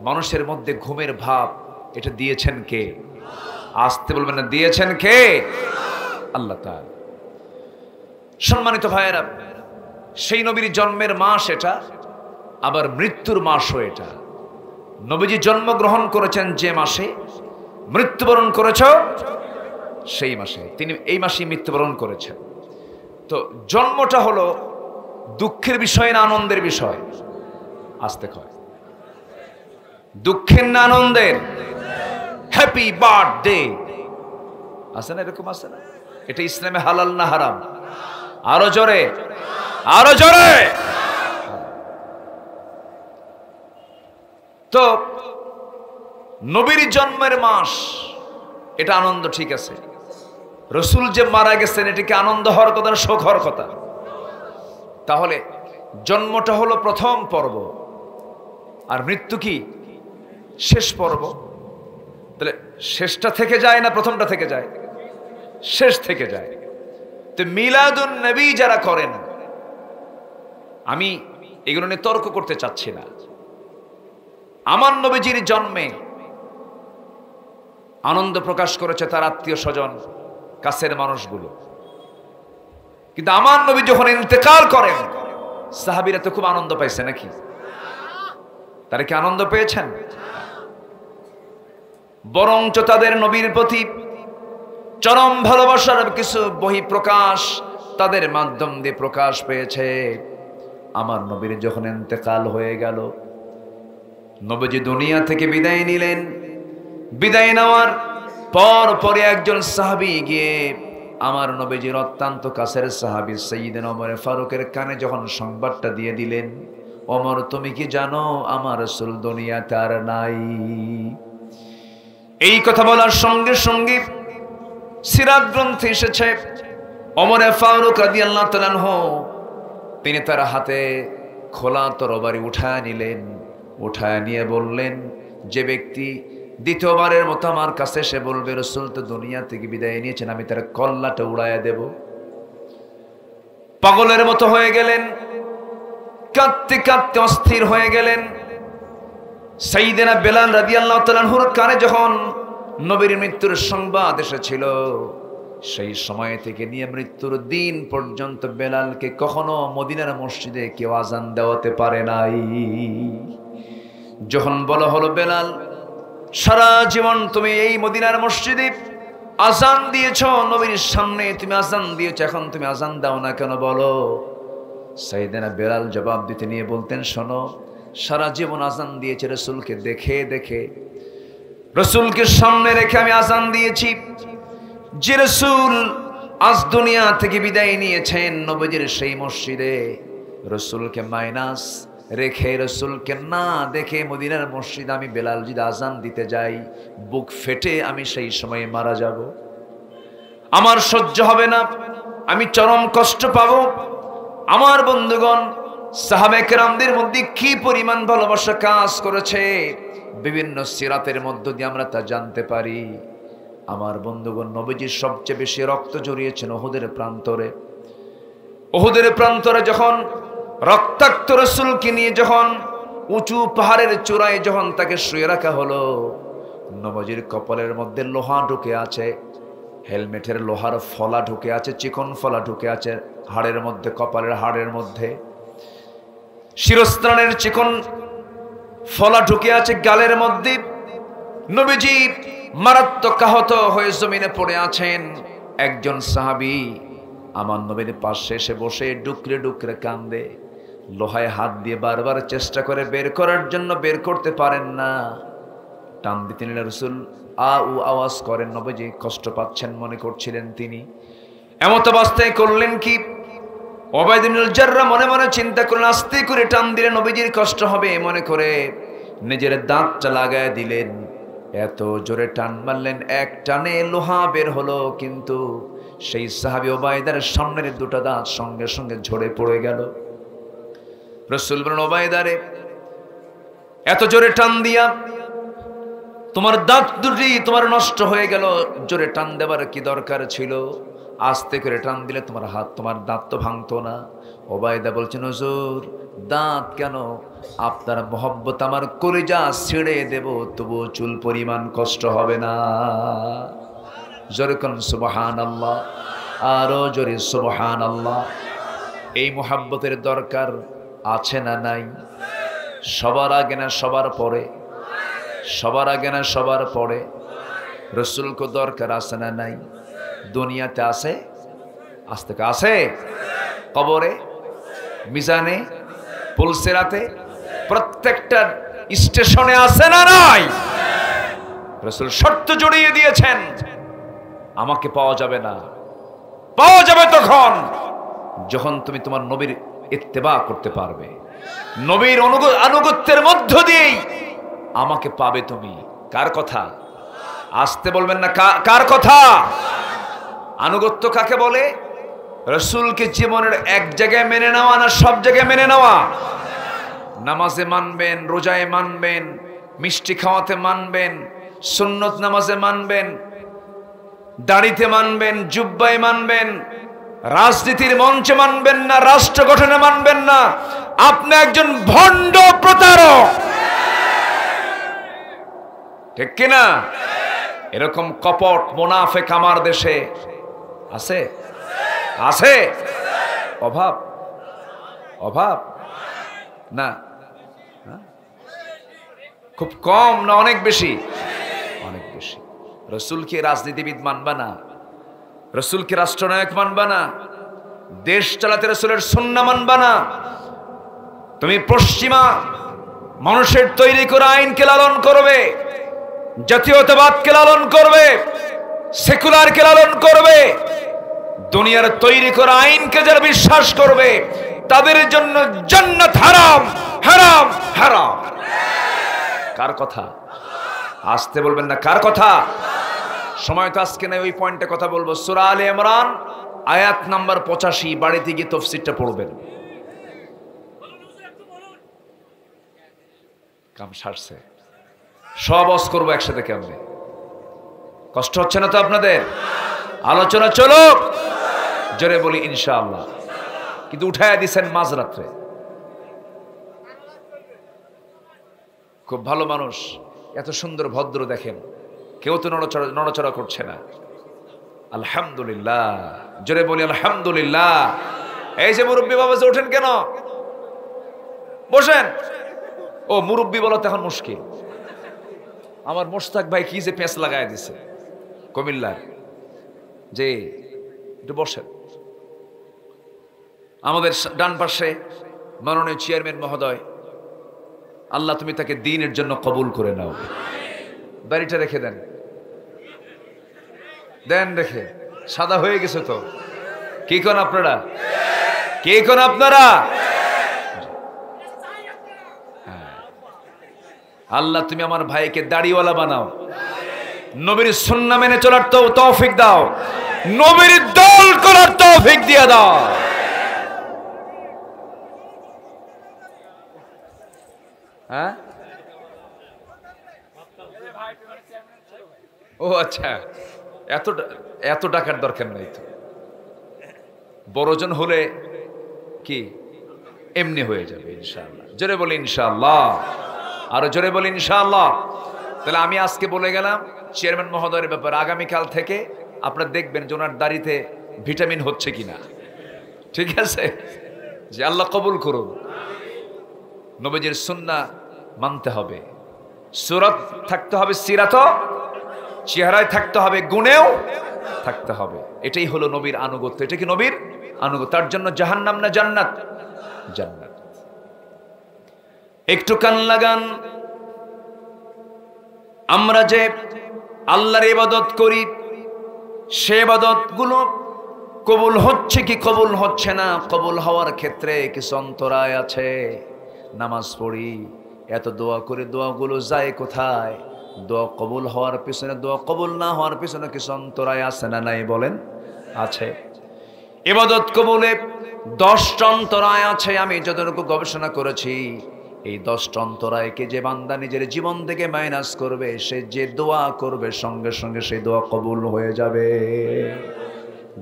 মানুষের মধ্যে ঘুমের ভাব, এটা দিয়েছেন কে? আসতে বলবেন না, দিয়েছেন কে? আল্লাহ তাআলা। সম্মানিত ভাইয়েরা, সেই নবীর জন্মের মাস এটা, আবার মৃত্যুর মাসও এটা। নবীজি জন্মগ্রহণ করেছেন যে মাসে, মৃত্যুবরণ করেছ সেই মাসে। তিনি এই মাসেই মৃত্যুবরণ করেছেন। তো জন্মটা হলো দুঃখের বিষয় না আনন্দের বিষয়? আসতে কয়, দুঃখের না আনন্দের? হ্যাপি বার্থডে আছে না, এরকম আছে না? এটা ইসলামে হালাল না হারাম? আরো জোরে, আরো জোরে। তো নবীর জন্মের মাস, এটা আনন্দ, ঠিক আছে। রসুল যে মারা গেছেন এটাকে আনন্দ হওয়ার কথা না শোক হওয়ার কথা? তাহলে জন্মটা হলো প্রথম পর্ব, আর মৃত্যু কি শেষ পর্ব। তাহলে শেষটা থেকে যায় না প্রথমটা থেকে যায়? শেষ থেকে যায়। তো মিলাদুন নবী যারা করেন, আমি এগুলো নিয়ে তর্ক করতে চাচ্ছি না। আমার নবীজির জন্মে আনন্দ প্রকাশ করেছে তার আত্মীয় স্বজন, কাছের মানুষগুলো। কিন্তু আমার নবী যখন ইন্তেকাল করেন, সাহাবীরা তো খুব আনন্দ পাইছে নাকি? তারা কি আনন্দ পেয়েছেন? বরঞ্চ তাদের নবীর প্রতি চরম ভালোবাসার কিছু বহিঃপ্রকাশ তাদের মাধ্যম দিয়ে প্রকাশ পেয়েছে। আমার নবীর যখন ইন্তেকাল হয়ে গেল, নবীজি দুনিয়া থেকে বিদায় নিলেন। বিদায় নেওয়ার পরে একজন সাহাবী গিয়ে আমার নবীজির অত্যন্ত কাছের সাহাবী সাইয়্যিদনা ওমর ফারুকের কানে যখন সংবাদটা দিয়ে দিলেন, ওমর তুমি কি জানো আমার রাসূল দুনিয়াতে আর নাই? এই কথা বলার সঙ্গে সঙ্গে সিরাত গ্রন্থে এসেছে ওমর ফারুক রাদিয়াল্লাহু তাআলা আনহু তিনি তার হাতে খোলা তরবারি উঠায় নিলেন। উঠায় নিয়ে বললেন, যে ব্যক্তি দ্বিতীয়বারের মতো আমার কাছে এসে বলবে রাসূল তো দুনিয়া থেকে বিদায় নিয়েছেন, আমি তার কল্লাটা উড়াইয়া দেব। পাগলের মতো হয়ে গেলেন, কাঁদতে কাঁদতে অস্থির হয়ে গেলেন। সাইয়্যিদনা বেলাল রাদিয়াল্লাহু তাআলা আনহুর কানে যখন নবীর মৃত্যুর সংবাদ এসেছিল, সেই সময় থেকে নিয়ে মৃত্যুর দিন পর্যন্ত বেলালকে কখনো মদিনার মসজিদে কেউ আজান দেওয়াতে পারে নাই। যখন বলা হলো বেলাল সারা জীবন তুমি এই মদিনার মসজিদে আজান দিয়েছ, নবীর সামনে তুমি আজান দিয়েছ, এখন তুমি আজান দাও না কেন বলো? সাইয়্যিদনা বেলাল জবাব দিতে নিয়ে বলতেন, শোনো, সারা জীবন আজান দিয়েছে রাসূলকে দেখে দেখে, রাসূলকে সামনে রেখে আমি আজান দিয়েছি। যে রাসূল আজ দুনিয়া থেকে বিদায় নিয়েছেন, নবীজির সেই মসজিদে রাসূলকে মাইনাস রেখে, রাসূলকে না দেখে মদিনার মসজিদ আমি বেলাল যদি আজান দিতে যাই, বুক ফেটে আমি সেই সময়ে মারা যাব। আমার সহ্য হবে না, আমি চরম কষ্ট পাবো। আমার বন্ধুগণ, সাহাবায়ে কেরামদের মধ্যে কি পরিমাণ ভালোবাসা কাজ করেছে বিভিন্ন সিরাতের মধ্য দিয়ে আমরা তা জানতে পারি। আমার বন্ধুগণ, নবীজির সবচেয়ে বেশি রক্ত জড়িয়েছেন উহুদের প্রান্তরে। উহুদের প্রান্তরে যখন রক্তাক্ত রাসূলকে নিয়ে যখন উঁচু পাহাড়ের চূড়ায় যখন তাকে শুয়ে রাখা হলো, নবীজির কপালের মধ্যে লোহা ঢুকে আছে, হেলমেটের লোহার ফলা ঢুকে আছে, চিকন ফলা ঢুকে আছে হাড়ের মধ্যে, কপালের হাড়ের মধ্যে শিরস্ত্রাণের চিকন ফলা ঢুকে আছে গালের মধ্যে। নবীজি মারাত্মক আহত হয়ে জমিনে পড়ে আছেন। একজন সাহাবী আমার নবীর পাশে এসে বসে ডুকরে ডুকরে কান্দে, লোহায় হাত দিয়ে বারবার চেষ্টা করে বের করার জন্য, বের করতে পারেন না। টান দিতে নিলে রাসূল আওয়াজ করেন, নবীজি কষ্ট পাচ্ছেন মনে করছিলেন তিনি। এমত অবস্থায় করলেন কি, উবাইদ ইবনুল জাররাহ মনে মনে চিন্তা করলেন, আস্তে করে টান দিলে নবীজির কষ্ট হবে মনে করে নিজের দাঁতটা লাগায় দিলেন। এত জোরে টান মারলেন, এক টানে লোহা বের হলো, কিন্তু সেই সাহাবী উবাইদার সামনের দুটো দাঁত সঙ্গে সঙ্গে ঝরে পড়ে গেল। রাসূল বলেন, উবাইদারে এত জোরে টান দিয়া তোমার দাঁত দুটি তোমার নষ্ট হয়ে গেল, জোরে টান দেবার কি দরকার ছিল? আস্তে করে টান দিলে তোমার হাত, তোমার দাঁত তো ভাঙতো না। উবাইদা বলছেন, হুজুর দাঁত কেন, আপনার মহব্বত আমার কলিজা ছিঁড়ে দেব, তবুও চুল পরিমাণ কষ্ট হবে না। জোরে কোন সুবহানাল্লাহ, আরো জোরে সুবহানাল্লাহ। এই মহব্বতের দরকার আছে না নাই? সবার আগে না সবার পরে? সবার আগে না সবার পরে? রাসূলকে দরকার আছে না নাই? দুনিয়াতে আছে, আজ থেকে আছে, কবরে, মিজানে, পুলসিরাতে, প্রত্যেকটা স্টেশনে আছে না নাই? রাসূল শর্ত জড়িয়ে দিয়েছেন, আমাকে পাওয়া যাবে না। পাওয়া যাবে তখন যখন তুমি তোমার নবীর ইত্তেবা করতে পারবে, নবীর আনুগত্যের মধ্য দিয়েই আমাকে পাবে তুমি। কার কথা? আসতে বলবেন না, কার কথা? আনুগত্য কাকে বলে? রাসূলকে জীবনের এক জায়গায় মেনে নেওয়া না সব জায়গায় মেনে নেওয়া? নামাজে মানবেন, রোজায় মানবেন, মিষ্টি খাওয়াতে মানবেন, সুন্নত নামাজে মানবেন, দাড়িতে মানবেন, জুব্বায় মানবেন, রাজনীতির মঞ্চে মানবেন না, রাষ্ট্র গঠনে মানবেন না। আপনি একজন ভণ্ড প্রতারক, ঠিক কিনা? এরকম কপট মুনাফিক আমার দেশে আছে? আছে? অভাব? অভাব না, খুব কম না অনেক বেশি? অনেক বেশি। রাসূলকে রাজনীতিবিদ মানবা না, রাসূলকে রাষ্ট্রনায়ক মানবা না, দেশ চালাতে রাসূলের সুন্নাহ মানবা না। তুমি পশ্চিমা মানুষের তৈরি করা আইনকে লালন করবে, জাতীয়তাবাদকে লালন করবে, সেকুলারকে লালন করবে। দুনিয়ার তৈরি করা আইনকে যারা বিশ্বাস করবে তাদের জন্য জান্নাত হারাম, হারাম, হারাম। কার কথা? আসতে বলবেন না, কার কথা? সময় তো আজকে নাই, ওই পয়েন্টে কথা বলবো। সূরা আলে ইমরান আয়াত নাম্বার 85, বাড়িতে গিয়ে তাফসীরটা পড়বেন। কাম সারছে, সব অস করবো একসাথে। কেমনে? কষ্ট হচ্ছে না তো আপনাদের? আলোচনা চলো, জোরে বলি ইনশাআল্লাহ। কিন্তু উঠায় দিছেন মাঝরাত্রে। খুব ভালো মানুষ, এত সুন্দর ভদ্র, দেখেন কেউ তো নড়াচড়া করছে না। আলহামদুলিল্লাহ, জোরে বলি আলহামদুলিল্লাহ। এই যে মুরব্বী বাবা, যে ওঠেন কেন? বসেন। ও মুরব্বী বলো তো এখন মুশকিল। আমার মোশতাক ভাই কি যে পেঁচ লাগায় দিছে কুমিল্লার, যে একটু বসেন। আমাদের ডান পাশে মাননীয় চেয়ারম্যান মহোদয়, আল্লাহ তুমি তাকে দ্বীনের জন্য কবুল করে নাও। দাড়িটা রেখে দেন, দেন রেখে, সাদা হয়ে গেছে তো। কি কোন আপনারা? কি কোন আপনারা? আল্লাহ তুমি আমার ভাইকে দাড়িওয়ালা বানাও, নবীর সুন্নাহ মেনে চলার তৌফিক দাও, নবীর দল করার তৌফিক দিয়ে দাও। হ্যাঁ, ও আচ্ছা, এত টাকার দরকার নাই তো। বড়জন হলে কি এমনি হয়ে যাবে ইনশাআল্লাহ। জোরে বলি ইনশাআল্লাহ, আরো জোরে বলি ইনশাআল্লাহ। তাহলে আমি আজকে বলে গেলাম চেয়ারম্যান মহোদয়ের ব্যাপারে। আগামীকাল থেকে আপনারা দেখবেন যে ওনার দাড়িতে ভিটামিন হচ্ছে কিনা। ঠিক আছে? যে আল্লাহ কবুল করুন। নবীজির সুন্নাহ মানতে হবে, সুরত থাকতে হবে, সিরাত চেহারায় থাকতে হবে, গুণেও থাকতে হবে। এটাই হলো নবীর আনুগত্য। এটা কি নবীর আনুগত্য? তার জন্য জাহান্নাম না জান্নাত? জান্নাত। একটু কান লাগান। আমরা যে আল্লাহর ইবাদত করি, সে ইবাদতগুলো কবুল হচ্ছে কি কবুল হচ্ছে না, কবুল হওয়ার ক্ষেত্রে কিছু অন্তরায় আছে। নামাজ পড়ি, এত দোয়া করে, দোয়াগুলো যায় কোথায়? দোয়া কবুল হওয়ার পিছনে, দোয়া কবুল না হওয়ার পিছনে কিছু অন্তরায় আছে না নাই বলেন? আছে। ইবাদত কবুলে 10টা অন্তরায় আছে। আমি যতটুকু গবেষণা করেছি, এই 10টা অন্তরায়কে যে বান্দা নিজের জীবন থেকে মাইনাস করবে, সে যে দোয়া করবে সঙ্গে সঙ্গে সেই দোয়া কবুল হয়ে যাবে।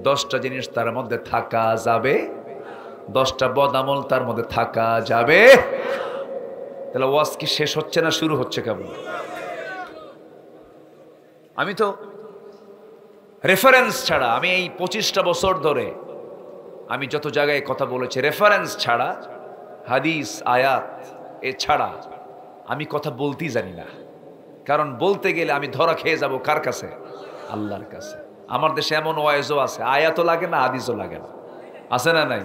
10টা জিনিস তার মধ্যে থাকা যাবে, 10টা বদামল তার মধ্যে থাকা যাবে। তাহলে ওয়াজ কি শেষ হচ্ছে না শুরু হচ্ছে কেবল? আমি তো রেফারেন্স ছাড়া, আমি এই 25টা বছর ধরে আমি যত জায়গায় কথা বলেছি, রেফারেন্স ছাড়া, হাদিস আয়াত এ ছাড়া আমি কথা বলতেই জানি না। কারণ বলতে গেলে আমি ধরা খেয়ে যাব কার কাছে? আল্লাহর কাছে। আমার দেশে এমন ওয়াইজও আছে, আয়াতও লাগে না, হাদিসও লাগে না। আছে না নাই?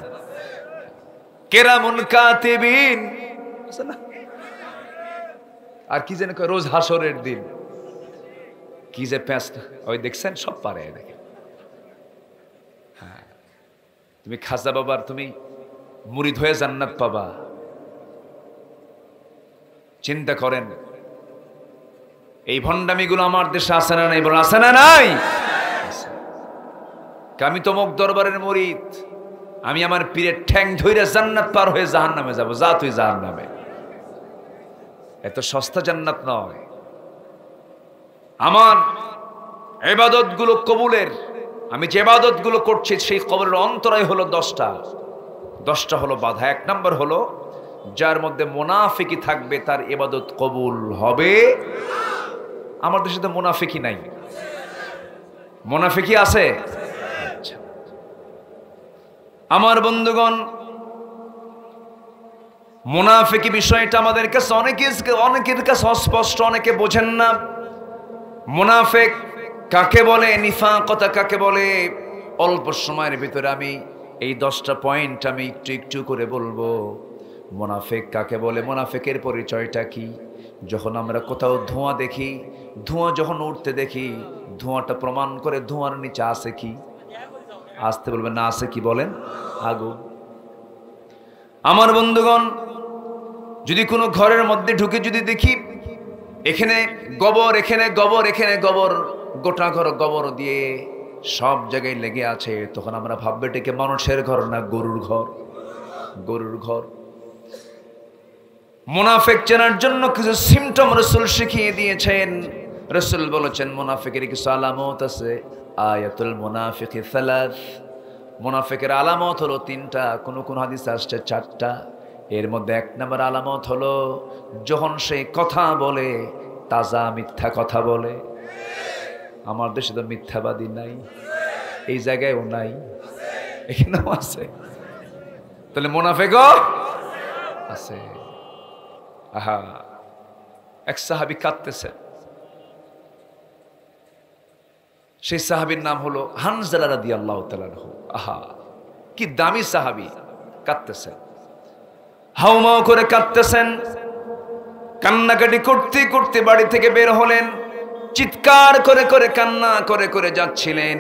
কেরামুন কাতিবিন আছে না? আর কি যেন রোজ হাসরের দিন কি যে প্যাঁচ, ওই দেখছেন সব পারে। দেখেন, হ্যাঁ, তুমি খাজা বাবার তুমি মুরিদ হয়ে জান্নাত পাবা। চিন্তা করেন এই ভণ্ডামিগুলো আমার দেশে আছে না নাই? বলে আছে না নাই? আমি তমক দরবারের মুরিদ, আমি আমার পীরের ঠ্যাং ধইরে জান্নাত পার হয়ে জাহান্নামে যাব। যা তুই জাহান্নামে। এত সস্তা জান্নাত নয়। আমার ইবাদত গুলো কবুলের, আমি যে ইবাদত গুলো করছি সেই কবরের অন্তরায় হলো 10টা হলো বাধা। 1 নম্বর হলো যার মধ্যে মুনাফিকি থাকবে তার ইবাদত কবুল হবে। আমার দেশে তো মুনাফিকি নাই। মুনাফিকি আছে? আমার বন্ধুগণ, মুনাফিকি বিষয়টা আমাদের কাছে অনেকের কাছে অস্পষ্ট, অনেকে বোঝেন না। মুনাফিক কাকে বলে, নিফাকতা কাকে বলে, অল্প সময়ের ভিতরে আমি এই 10টা পয়েন্ট আমি একটু করে বলবো। মুনাফিক কাকে বলে, মুনাফিকের পরিচয়টা কি? যখন আমরা কোথাও ধোঁয়া দেখি, ধোঁয়া যখন উঠতে দেখি, ধোঁয়াটা প্রমাণ করে ধোঁয়ার নিচে আছে কি? আসতে বলবেন না, আছে কি? বলেন, আগুন। আমার বন্ধুগণ, যদি কোনো ঘরের মধ্যে ঢুকে যদি দেখি এখানে গোবর, এখানে গোবর, এখানে গোবর, গোটা ঘর গোবর দিয়ে সব জায়গায় লেগে আছে, তখন আমরা ভাববো এটাকে মানুষের ঘর না গরুর ঘর? গরুর ঘর। মুনাফিক চেনার জন্য কিছু সিমটম রাসূল শিখিয়ে দিয়েছেন। রাসূল বলেছেন মুনাফিকের কিছু আলামত আছে। আয়াতুল মুনাফিকি সালাস, মুনাফিকের আলামত হলো 3টা, কোন হাদিসে আসছে 4টা। এর মধ্যে 1 নম্বর আলামত হলো যখন সে কথা বলে তাজা মিথ্যা কথা বলে। আমার দেশে তো মিথ্যাবাদী নাই, এই জায়গায়ও নাই, এখানেও আছে। তাহলে মুনাফিকও আছে। আহা, এক সাহাবী কাঁদতেছে। সেই সাহাবীর নাম হলো হানজালা রাদিয়াল্লাহু তাআলা আনহু। আহা, কি দামি সাহাবী! কাঁদতেছেন, হাউমাউ করে কাঁদতেছেন। কান্নাকাটি করতে করতে বাড়ি থেকে বের হলেন। চিৎকার করে করে কান্না করে করে যাচ্ছিলেন।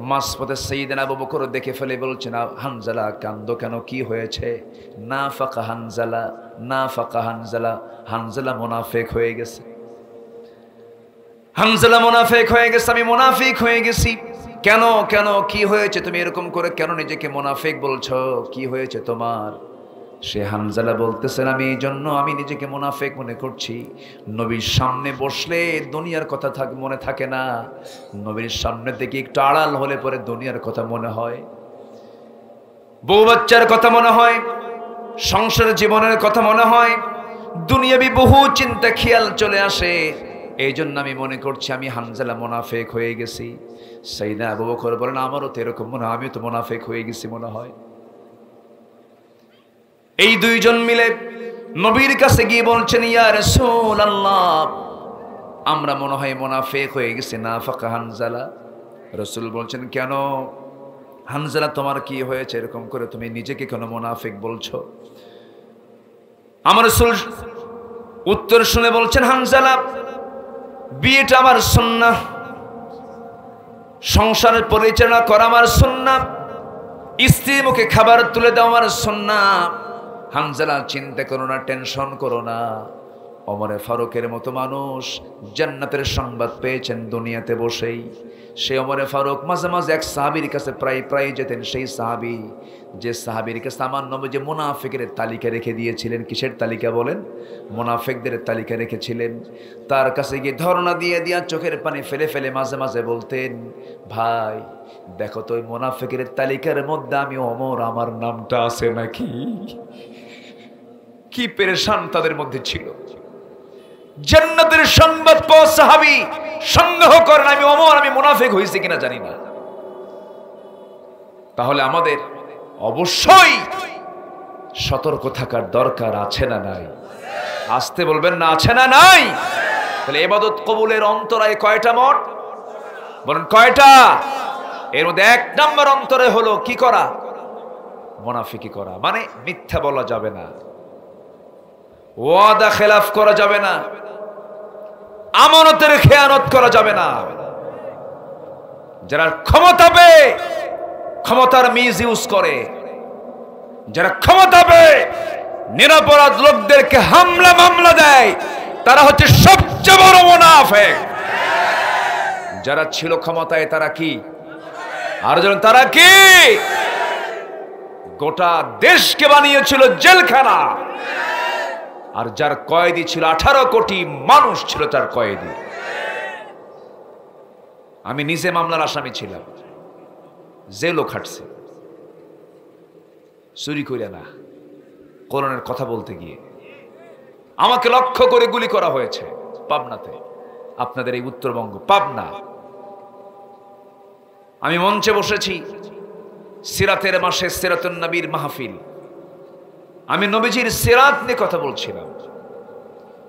মাঝপথে সাইয়েদনা আবু বকর দেখে ফেলে বলছেন, হানজালা কান্দো কেন? কি হয়েছে? নাফাকা হানজালা, নাফাকা হানজালা, হানজালা মুনাফিক হয়ে গেছে। হানজালা মুনাফিক হয়ে গেছে, আমি মুনাফিক হয়ে গেছি। কেন কেন, কি হয়েছে? তুমি এরকম করে কেন নিজেকে মুনাফিক বলছো? কি হয়েছে তোমার? সে হানজালা বলতেছেন, আমি এই জন্য আমি নিজেকে মুনাফিক মনে করছি, নবীর সামনে বসলে দুনিয়ার কথা মনে থাকে না, নবীর সামনে থেকে একটু আড়াল হলে পরে দুনিয়ার কথা মনে হয়, বউ বাচ্চার কথা মনে হয়, সংসার জীবনের কথা মনে হয়, দুনিয়াবি বহু চিন্তা খেয়াল চলে আসে। এই জন্য আমি মনে করছি আমি হানজালা মুনাফিক হয়ে গেছি। সাইয়েদনা আবু বকর বলেন, আমারও তো এরকম মনে হয়, আমিও তো মুনাফিক হয়ে গেছি মনে হয়। এই 2 জন মিলে নবীর কাছে গিয়ে বলছেন, ইয়া রাসূলুল্লাহ, আমরা মনে হয় মুনাফিক হয়ে গেছি, নাফাকা হানজালা। রাসূল বলছেন, কেন হানজালা, তোমার কি হয়েছে? এরকম করে তুমি নিজেকে কেন মুনাফিক বলছো? আমার রাসূল উত্তর শুনে বলছেন, হানজালা, বিয়েটা আমার সুন্নাহ, সংসারের পরিচালনা করা আমার সুন্নাহ, স্ত্রীর মুখে খাবার তুলে দেওয়া আমার সুন্নাহ। হানজালা, চিন্তা করো না, টেনশন করো না। ওমরে ফারুকের মতো মানুষ জান্নাতের সংবাদ পেয়েছেন দুনিয়াতে বসেই। সে ওমরে ফারুক মাঝে মাঝে এক সাহাবীর কাছে প্রায় যেতেন। সেই সাহাবী, যে সাহাবীর কাছে আমার নবী যে মুনাফিকের তালিকা রেখে দিয়েছিলেন। কিসের তালিকা বলেন? মুনাফিকদের তালিকা রেখেছিলেন। তার কাছে গিয়ে ধরনা দিয়ে চোখের পানি ফেলে ফেলে মাঝে মাঝে বলতেন, ভাই দেখো তো ওই মুনাফিকের তালিকার মধ্যে আমি ওমর, আমার নামটা আছে নাকি? কি পেরেশান তাদের মধ্যে ছিল। জান্নাতের সংবাদ পাওয়া সাহাবী সন্দেহ করেন, আমি ওমর, আমি মুনাফিক হয়েছি কিনা জানি না। তাহলে আমাদের অবশ্যই সতর্ক থাকার দরকার আছে না নাই? আসতে বলবেন না, আছে না নাই? তাহলে ইবাদত কবুলের অন্তরায় কয়টা মোট? বলেন কয়টা? এর মধ্যে 1 নম্বর অন্তরে হলো কি করা? মুনাফিকি করা। মানে মিথ্যা বলা যাবে না, ওয়াদা খেলাফ করা যাবে না, আমানতের খেয়ানত করা যাবে না। যারা ক্ষমতা পেয়ে ক্ষমতার মিস ইউজ করে, যারা ক্ষমতা পেয়ে নিরপরাধ লোকদেরকে হামলা মামলা দেয়, তারা হচ্ছে সবচেয়ে বড় মুনাফিক। যারা ছিল ক্ষমতায় তারা কি? আর তারা কি? গোটা দেশকে বানিয়েছিল জেলখানা। আর যার কয়েদি ছিল 18 কোটি মানুষ ছিল তার কয়েদি। আমি নিজে মামলার আসামি ছিলাম, জেলও খাটছি, চুরি করে না, কোরআনের কথা বলতে গিয়ে আমাকে লক্ষ্য করে গুলি করা হয়েছে পাবনাতে, আপনাদের এই উত্তরবঙ্গ পাবনা। আমি মঞ্চে বসেছি, সিরাতের মাসে সিরাতুন নবীর মাহফিল, আমি নবীজির সিরাত নিয়ে কথা বলছিলাম।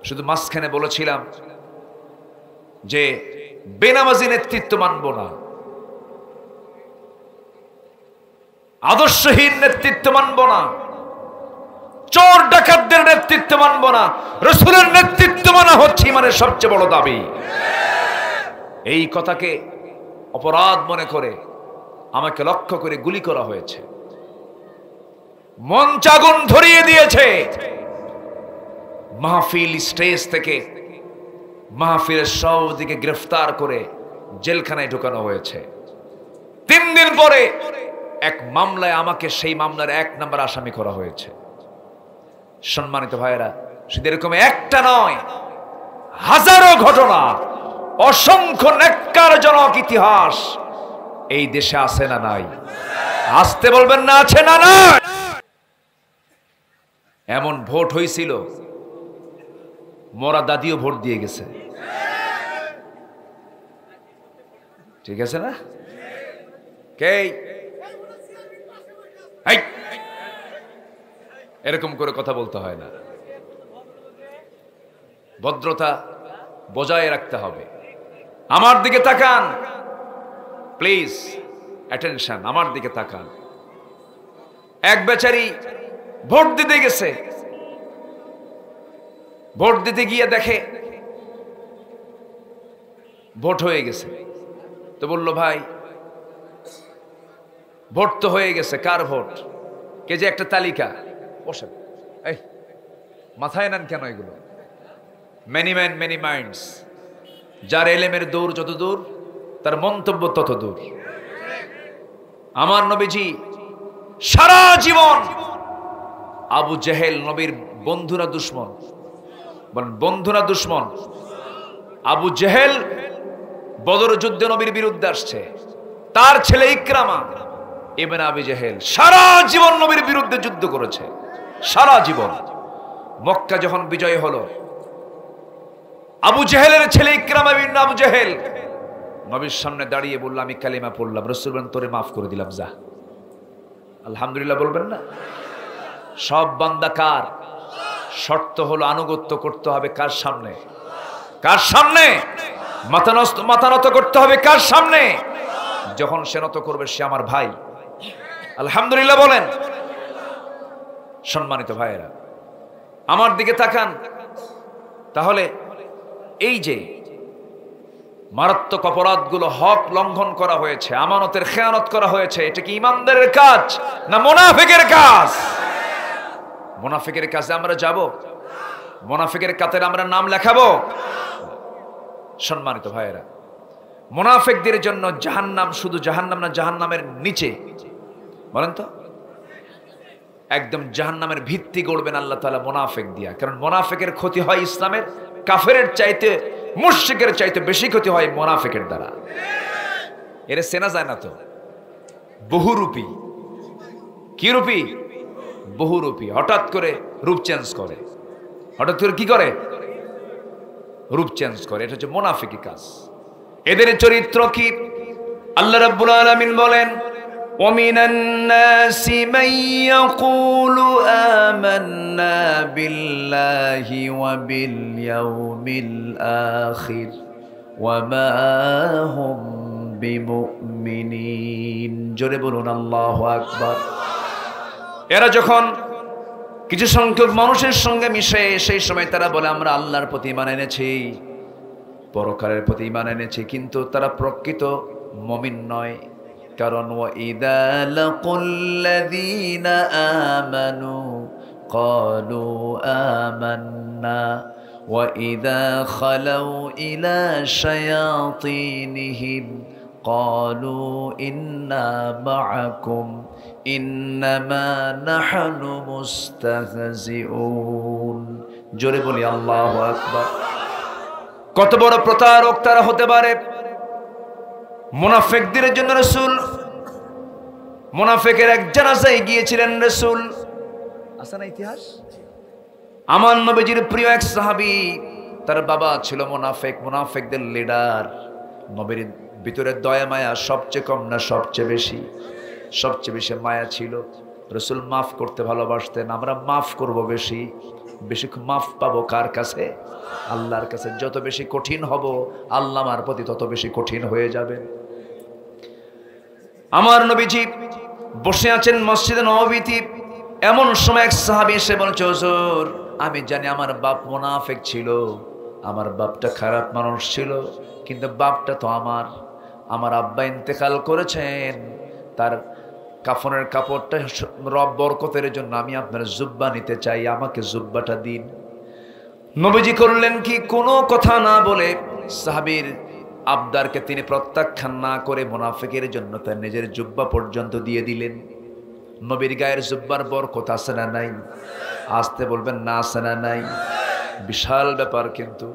শুধু মাঝখানে বলেছিলাম যে বেনামাজি নেতৃত্ব মানব না, আদর্শহীন নেতৃত্ব মানব না, চোর ডাকাতদের নেতৃত্ব মানব না, রাসূলের নেতৃত্ব মানা হচ্ছে ইমানের সবচেয়ে বড় দাবি। এই কথাকে অপরাধ মনে করে আমাকে লক্ষ্য করে গুলি করা হয়েছে, মঞ্চ আগুন ধরিয়ে দিয়েছে। মাহফিল স্টেজ থেকে মাহফিলের সব দিকে গ্রেফতার করে জেলখানায় ঢোকানো হয়েছে। 3 দিন পরে এক মামলায় আমাকে সেই মামলার 1 নম্বর আসামি করা হয়েছে। সম্মানিত ভাইয়েরা, শুধু এরকম একটা নয়, হাজারো ঘটনা, অসংখ্য ন্যাক্কারজনক ইতিহাস এই দেশে আছে না নাই? আসতে বলবেন না, আছে না নাই? এমন ভোট হয়েছিল, মোরা দাদিও ভোট দিয়ে গেছে, ঠিক আছে না? কে এরকম করে কথা বলতে হয় না, ভদ্রতা বজায় রাখতে হবে। আমার দিকে তাকান প্লিজ, অ্যাটেনশন, আমার দিকে তাকান। এক বেচারি ভোট দিতে গেছে, ভোট দিতে গিয়ে দেখে ভোট হয়ে গেছে, তো বলল ভাই ভোট তো হয়ে গেছে, কার ভোট? কে যে একটা তালিকা, বসেন, এই মাথায় নেন কেন এগুলো? মেনি ম্যান মেনি মাইন্ডস, যার এলেমের দৌড় যত দূর তার মন্তব্য তত দূর। আমার নবীজি সারা জীবন আবু জেহেল, নবীর বন্ধুরা দুশ্মন, বলেন বন্ধুরা দুশ্মন, আবু জেহেল বদর যুদ্ধে নবীর বিরুদ্ধে আসছে, তার ছেলে ইকরামা ইবনে আবি জেহেল সারা জীবন নবীর বিরুদ্ধে যুদ্ধ করেছে, সারা জীবন। মক্কা যখন বিজয় হলো, আবু জেহেলের ছেলে ইকরামা ইবনে আবু জেহেল নবীর সামনে দাঁড়িয়ে বলল, আমি কালিমা পড়লাম। রাসূল বলেন, তোরে মাফ করে দিলাম, যা। আলহামদুলিল্লাহ বলবেন না? সব বান্দা কার? শর্ত হলো আনুগত্য করতে হবে কার সামনে? কার সামনে? মাথা নত করতে হবে কার সামনে? যখন সে নত করবে সে আমার ভাই। আলহামদুলিল্লাহ বলেন। সম্মানিত ভাইয়েরা, আমার দিকে তাকান। তাহলে এই যে মারাত্মক অপরাধগুলো, হক লঙ্ঘন করা হয়েছে, আমানতের খেয়ানত করা হয়েছে, এটা কি ইমানদারের কাজ না মুনাফিকের কাজ? মুনাফিকের কাজে আমরা যাব? মুনাফিকের কাতারে আমরা নাম লেখাবো? সম্মানিত ভাইয়েরা, মুনাফিকদের জন্য জাহান্নাম শুধু জাহান্নাম না, জাহান্নামের নিচে, বলেন তো, একদম জাহান্নামের ভিত্তি গড়বেন আল্লাহ তাআলা মুনাফিক দিয়া। কারণ মুনাফিকের ক্ষতি হয় ইসলামের, কাফেরের চাইতে, মুশরিকের চাইতে বেশি ক্ষতি হয় মুনাফিকের দ্বারা। এরে চেনা যায় না তো, বহুরূপী। কি রূপী? বহুরূপী। হঠাৎ করে রূপ চেঞ্জ করে, হঠাৎ করে কি করে? রূপ চেঞ্জ করে। এটা হচ্ছে মুনাফিকি কাজ। এদের চরিত্র কি? আল্লাহ রাব্বুল আলামিন বলেন, وَمِنَ النَّاسِ مَن يَقُولُ آمَنَّا بِاللَّهِ وَبِالْيَوْمِ الْآخِرِ وَمَا هُمْ بِمُؤْمِنِينَ। জোরে বলুন আল্লাহু আকবার। এরা যখন কিছু সংখ্যক মানুষের সঙ্গে মিশে, সেই সময় তারা বলে আমরা আল্লাহর প্রতি ঈমান এনেছি, পরকালের প্রতি ঈমান এনেছি, কিন্তু তারা প্রকৃত মুমিন নয়। কারণ ওয়াইদা লাকুল্লাযীনা আমানু ক্বালু আমান্না ওয়াইদা খালাউ ইলা শায়াতিনিহিম ক্বালু ইন্না মাআকুম ইন্নামা নাহনু মুস্তাহজিউন। জোরে বলি আল্লাহু আকবার। কত বড় প্রতারক তারা হতে পারে। মুনাফিকদের জন্য রাসূল মুনাফিকের এক জানাজায় গিয়েছিলেন রাসূল। আছে না ইতিহাস? আমার নবীজির প্রিয় এক সাহাবী, তার বাবা ছিল মুনাফিক, মুনাফিকদের লিডার। নবীর ভিতরে দয়া মায়া সবচেয়ে কম না সবচেয়ে বেশি? সবচেয়ে বেশি মায়া ছিল। রাসূল মাফ করতে ভালোবাসতেন। আমরা মাফ করব বেশি, বেশি মাফ পাবো কার কাছে? আল্লাহর কাছে। যত বেশি কঠিন হব আল্লাহ আমার প্রতি তত বেশি কঠিন হয়ে যাবে। আমার নবীজি বসে আছেন মসজিদে নববীতে। এমন সময় এক সাহাবী এসে বলছে, হুজুর আমি জানি আমার বাপ মুনাফিক ছিল, আমার বাপটা খারাপ মানুষ ছিল, কিন্তু বাপটা তো আমার আব্বা ইন্তেকাল করেছেন, তার কাফনের কাপড়টা রব বরকতের জন্য আমি আপনার জুব্বা নিতে চাই, আমাকে জুব্বাটা দিন। নবীজি করলেন কি, কোনো কথা না বলে সাহাবীর আবদারকে তিনি প্রত্যাখ্যান না করে মুনাফিকের জন্য তার নিজের জুব্বা পর্যন্ত দিয়ে দিলেন। নবীর গায়ের জুব্বার বরকত আছে না নাই? আসতে বলবেন না, আছে না নাই? বিশাল ব্যাপার। কিন্তু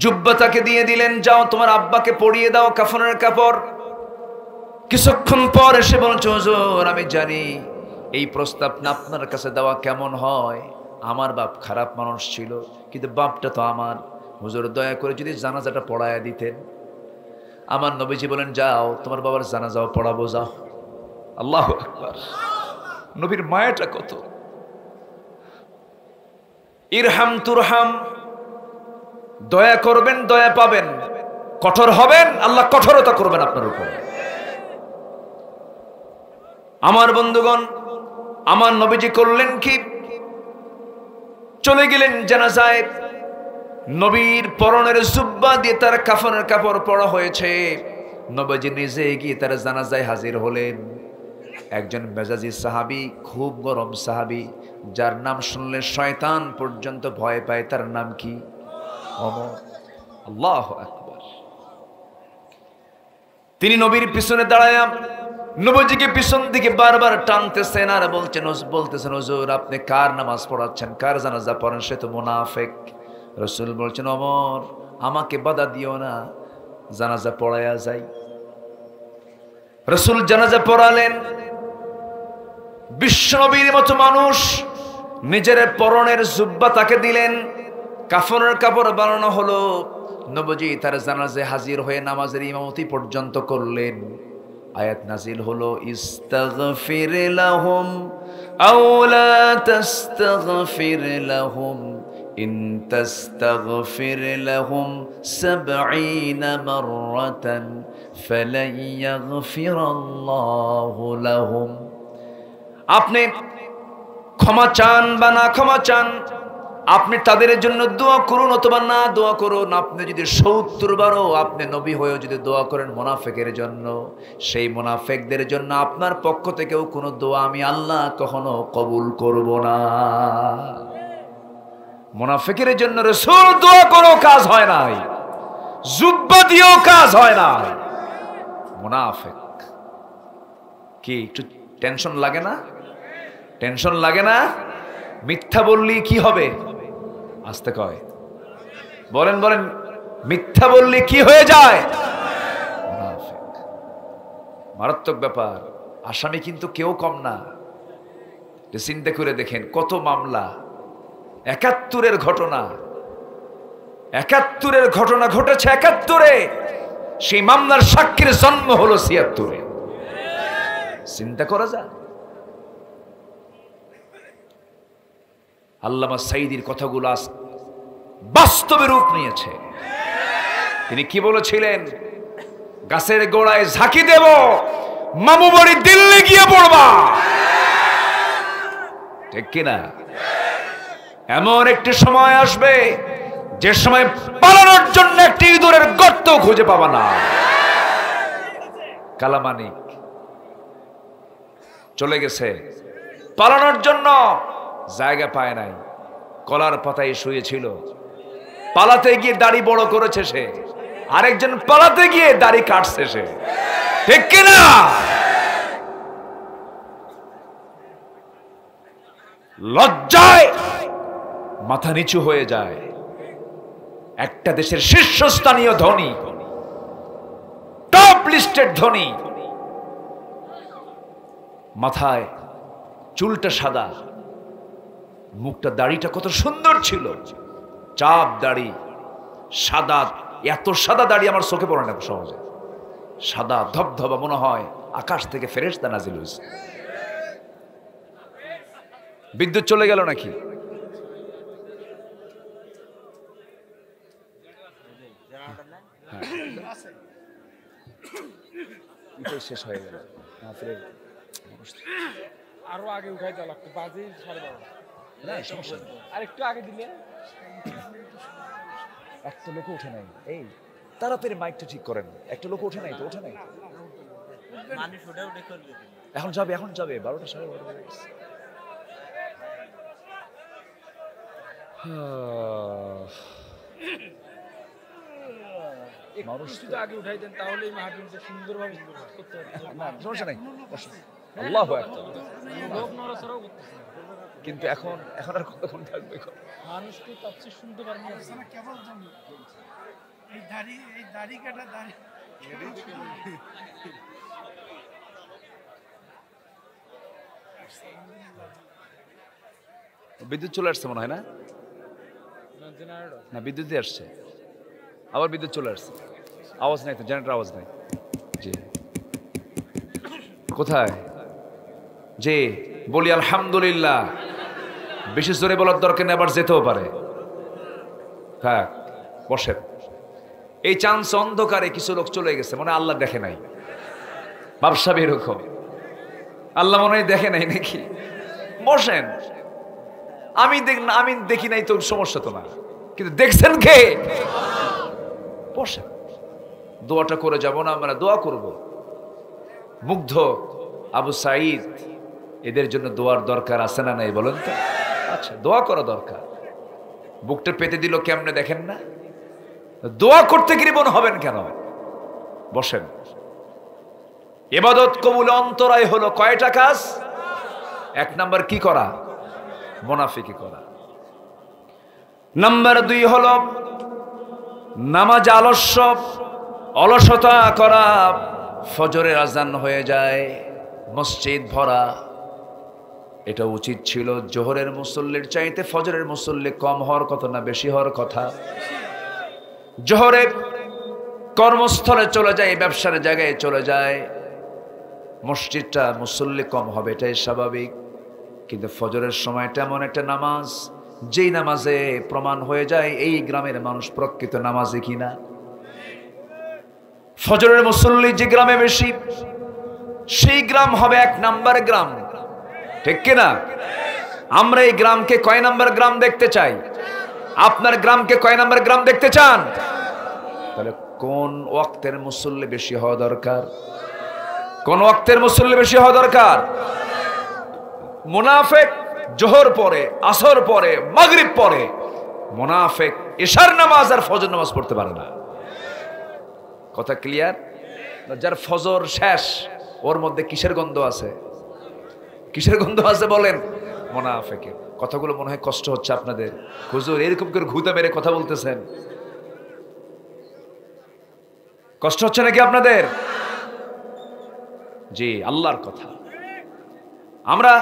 জুব্বা তাকে দিয়ে দিলেন, যাও তোমার আব্বাকে পরিয়ে দাও কাফনের কাপড়। কিছুক্ষণ পর এসে বলছে, হুজুর আমি জানি এই প্রস্তাব না আপনার কাছে দেওয়া কেমন হয়, আমার বাপ খারাপ মানুষ ছিল, কিন্তু বাপটা তো আমার, হুজুর দয়া করে যদি জানাজাটা পড়ায়া দিতেন। আমার নবীজি বলেন, যাও তোমার বাবার জানাজাও পড়াবো, যাও। আল্লাহু আকবার। নবীর মায়াটা কত! ইরহাম তুরহাম, দয়া করবেন দয়া পাবেন, কঠোর হবেন আল্লাহ কঠোরতা করবেন আপনার উপরে। আমার বন্ধুগণ, আমার নবীজি করলেন কি, চলে গেলেন জানাজায়। নবীর পরনের জুব্বা দিয়ে তার কাফনের কাপড় পরা হয়েছে। নবীজি নিজে গিয়ে তার জানাজায় হাজির হলেন। একজন মেজাজি সাহাবী, খুব গরম সাহাবী, যার নাম শুনলে শয়তান পর্যন্ত ভয় পায়, তার নাম কি? ওমর। আল্লাহু আকবার। তিনি নবীর পিছনে দাঁড়ায় নবীজিকে পিছন দিকে বারবার টানতেছেন আর বলতেছেন, হুজুর আপনি কার নামাজ পড়াচ্ছেন, কার জানাজা পড়েন? সে তো মুনাফিক। রাসূল বলছেন, ওমর আমাকে বাধা দিও না, জানাজা পড়ায়া যাই। রাসূল জানাজা পড়ালেন। বিশ্বনবীর মতো মানুষ নিজের পরনের জুব্বা তাকে দিলেন, কাফনের কাপড় বানানো হলো। নবীজি তার জানাজায় হাজির হয়ে নামাজের ইমামতি পর্যন্ত করলেন। আয়াত নাজিল হলো, ইস্তাগফির লাহুম আও লা তাস্তাগফির লাহুম ইন তাস্তাগফির লাহুম ৭০ মাররাতান ফালান ইয়াগফিরাল্লাহু লাহুম। আপনি ক্ষমা চান বা না ক্ষমা চান, আপনি তাদের জন্য দোয়া করুন অথবা না দোয়া করুন। আপনি যদি ৭০ বারও আপনি নবী হয়েও যদি দোয়া করেন মুনাফিকের জন্য, সেই মুনাফিকদের জন্য আপনার পক্ষ থেকেও কোনো দোয়া আমি আল্লাহ কখনো কবুল করব না। মুনাফিকের জন্য রাসূল দোয়া করো, কাজ হয় নাই, জুব্বা দিয়েও কাজ হয় না। মুনাফিক কি একটু টেনশন লাগে না? টেনশন লাগে না? মিথ্যা বললি কি হবে? আসতে কয়, বলেন বলেন, মিথ্যা বললে কি হয়ে যায়? মুনাফিক। মারাত্মক ব্যাপার। আসামি কিন্তু কেউ কম না। চিন্তা করে দেখেন কত মামলা, ৭১-এর ঘটনা, ৭১-এর ঘটনা ঘটেছে ৭১-এ, সেই মামলার সাক্ষীর জন্ম হলো ৭৬-এ। চিন্তা করা যায়? আল্লামা সাঈদীর কথাগুলো বাস্তবে রূপ নিয়েছে। তিনি কি বলেছিলেন? গাছের গোড়ায় ঝাঁকি দেব, মামু বাড়ি দিল্লি গিয়ে পড়বা। ঠিক কিনা? এমন একটি সময় আসবে যে সময় পালানোর জন্য একটি ইঁদুরের গর্ত খুঁজে পাবা না। কালামানিক চলে গেছে, পালানোর জন্য জায়গা পায় নাই, কলার পাতায় শুয়েছিল। পালাতে গিয়ে দাড়ি বড় করেছে সে, আরেকজন পালাতে গিয়ে দাড়ি কাটছে সে, ঠিক কিনা? লজ্জায় মাথা নিচু হয়ে যায়। একটা দেশের শীর্ষস্থানীয় ধনী, টপ লিস্টেড ধনী, মাথায় চুলটা সাদা, মুখটা, দাড়িটা কত সুন্দর ছিল, চাপ দাড়ি, সাদা, এত সাদা দাড়ি আমার চোখে পড়ে না সহজে, সাদা ধবধবা, মনে হয় আকাশ থেকে ফেরেশতা নাজিল হয়েছে। বিদ্যুৎ চলে গেল নাকি? শেষ হয়ে গেল, আরো আগে উঠাই দেওয়া লাগতো, বাজে 12:30। আর একটু আগে দিলে একটা লোক ওঠে নাই। এই তাড়াতাড়ি মাইকটা ঠিক করেন, একটা লোক ওঠে নাই তো, ওঠে নাই, এখন যাবে, এখন যাবে, 12টা 12:30 হয়ে গেছে। মানুষ যদি আগে উঠাই দেন তাহলে এই মাহফিলটা সুন্দরভাবে করতে পারতেন। না, সমস্যা নাই, আল্লাহু আকবার। লোক নড়াচড়াও করতেছে না। কিন্তু এখন আর কতক্ষণ থাকবে? মানুষকে তাফসীর শুনতে পারেন না কেবল জন্য এই দাড়ি কাটা দাড়ি বিদ্যুৎ চলে আসছে মনে হয় না? না, বিদ্যুৎই আসছে, আবার বিদ্যুৎ চলে আসছে, আওয়াজ নাই তো, জেনারেটর আওয়াজ নাই। জি, কোথায়? জি, বলি আলহামদুলিল্লাহ। বেশি জোরে বলার দরকার নেই, আবার যেতেও পারে। হ্যাঁ, বসেন। এই চান্স অন্ধকারে কিছু লোক চলে গেছে, মনে আল্লাহ দেখে নাই। ব্যবসা এরকম, আল্লাহ মনে হয় দেখে নাই নাকি? বসেন। আমি দেখি নাই তো, সমস্যা তো না, কিন্তু দেখছেন কে? বসেন, দোয়াটা করে যাব না আমরা? দোয়া করব। মুগ্ধ, আবু সাঈদ, এদের জন্য দোয়ার দরকার আছে না নাই বলেন তো? আচ্ছা, দোয়া করা দরকার। বুকটা পেতে দিল কেমনে দেখেন না? দোয়া করতে কৃপণ হবেন কেন? বসেন। ইবাদত কবুল অন্তরায় হলো কয়টা কাজ? 1 নাম্বার কি করা? মুনাফিকি করা। নাম্বার 2 হলো নামাজ অলসতা করা। ফজরের আজান হয়ে যায়, মসজিদ ভরা। এটা উচিত ছিল জোহরের মুসল্লির চাইতে ফজরের মুসল্লি কম হওয়ার কথা না বেশি হওয়ার কথা? জোহরে কর্মস্থলে চলে যায়, ব্যবসার জায়গায় চলে যায়, মসজিদটা মুসল্লি কম হবে, এটাই স্বাভাবিক। কিন্তু ফজরের সময়টা এমন একটা নামাজ, যেই নামাজে প্রমাণ হয়ে যায় এই গ্রামের মানুষ প্রকৃত নামাজি কিনা। ফজরের মুসল্লি যে গ্রামে বেশি, সেই গ্রাম হবে 1 নাম্বার গ্রাম, ঠিক কিনা? আমরা এই গ্রামকে কয় নাম্বার গ্রাম দেখতে চাই? আপনার গ্রামকে কয় নাম্বার গ্রাম দেখতে চান? তাহলে কোন ওয়াক্তের মুসল্লি বেশি হওয়া দরকার? কোন ওয়াক্তের মুসল্লি বেশি হওয়া দরকার? মুনাফিক জোহর পরে, আসর পরে, মাগরিব পরে, মুনাফিক ইশার নামাজ আর ফজর নামাজ পড়তে পারে না। কথা ক্লিয়ার? যার ফজর শেষ, ওর মধ্যে কিসের গন্ধ আছে? কিসের গন্ধ আছে বলেন? মুনাফিকের। কথাগুলো মনে হয় কষ্ট হচ্ছে আপনাদের। হুজুর এরকম করে ঘুতা মেরে কথা বলতেছেন, কষ্ট হচ্ছে নাকি আপনাদের? জি, আল্লাহর কথা। আমরা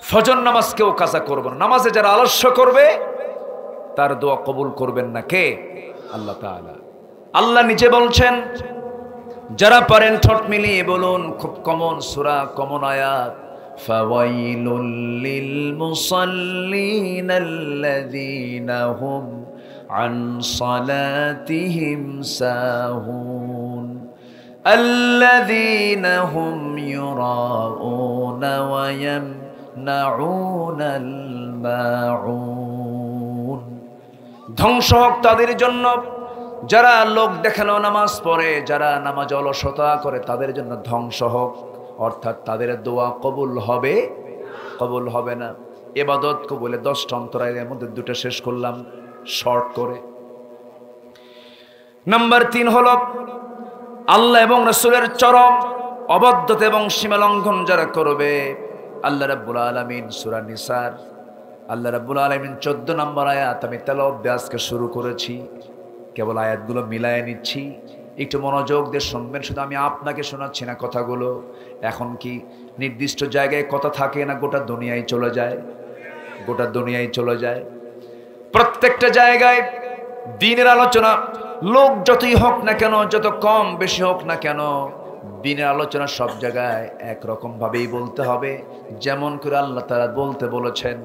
ফজর নামাজকেও কাজা করব না। নামাজে যারা আলস্য করবে তার দোয়া কবুল করবেন না কে? আল্লাহ তাআলা। আল্লাহ নিজে বলছেন, যারা পারেন ঠোঁট মিলিয়ে বলুন, খুব কমন সূরা, কমন আয়াত, ফাওয়াইলুল লিল মুসাল্লিন আল্লাযীনা হুম আন সালাতিহিম সাহুন আল্লাযীনা হুম ইউরাউনা ওয়া ইয়ামনাউনাল মাউন। ধ্বংস হোক তাদের জন্য যারা লোক দেখানো নামাজ পড়ে, যারা নামাজ অলসতা করে, তাদের জন্য ধ্বংস হোক, অর্থাৎ তাদের দোয়া কবুল হবে না। ইবাদত কবুলে 10টা অন্তরায়ের মধ্যে 2টা শেষ করলাম শর্ট করে। নাম্বার 3 হলো আল্লাহ এবং রাসূলের চরম অবাধ্যতা এবং সীমা লঙ্ঘন যারা করবে। আল্লাহ রাব্বুল আলামিন সূরা নিসার আল্লাহ রাব্বুল আলামিন 14 নম্বর আয়াত আমি তেলাওয়াত দিয়ে আজকে শুরু করেছি, কেবল আয়াতগুলো মিলায়ে নিচ্ছি, একটু মনোযোগ দিয়ে শুনবেন। শুধু আমি আপনাকে শোনাচ্ছি না কথাগুলো। এখন কি নির্দিষ্ট জায়গায় কথা থাকে না, গোটা দুনিয়ায় চলে যায়, গোটা দুনিয়ায় চলে যায়। প্রত্যেকটা জায়গায় দ্বীনের আলোচনা, লোক যতই হোক না কেন, যত কম বেশি হোক না কেন, দ্বীনের আলোচনা সব জায়গায় একরকম ভাবেই বলতে হবে, যেমন করে আল্লাহ তাআলা বলতে বলেছেন।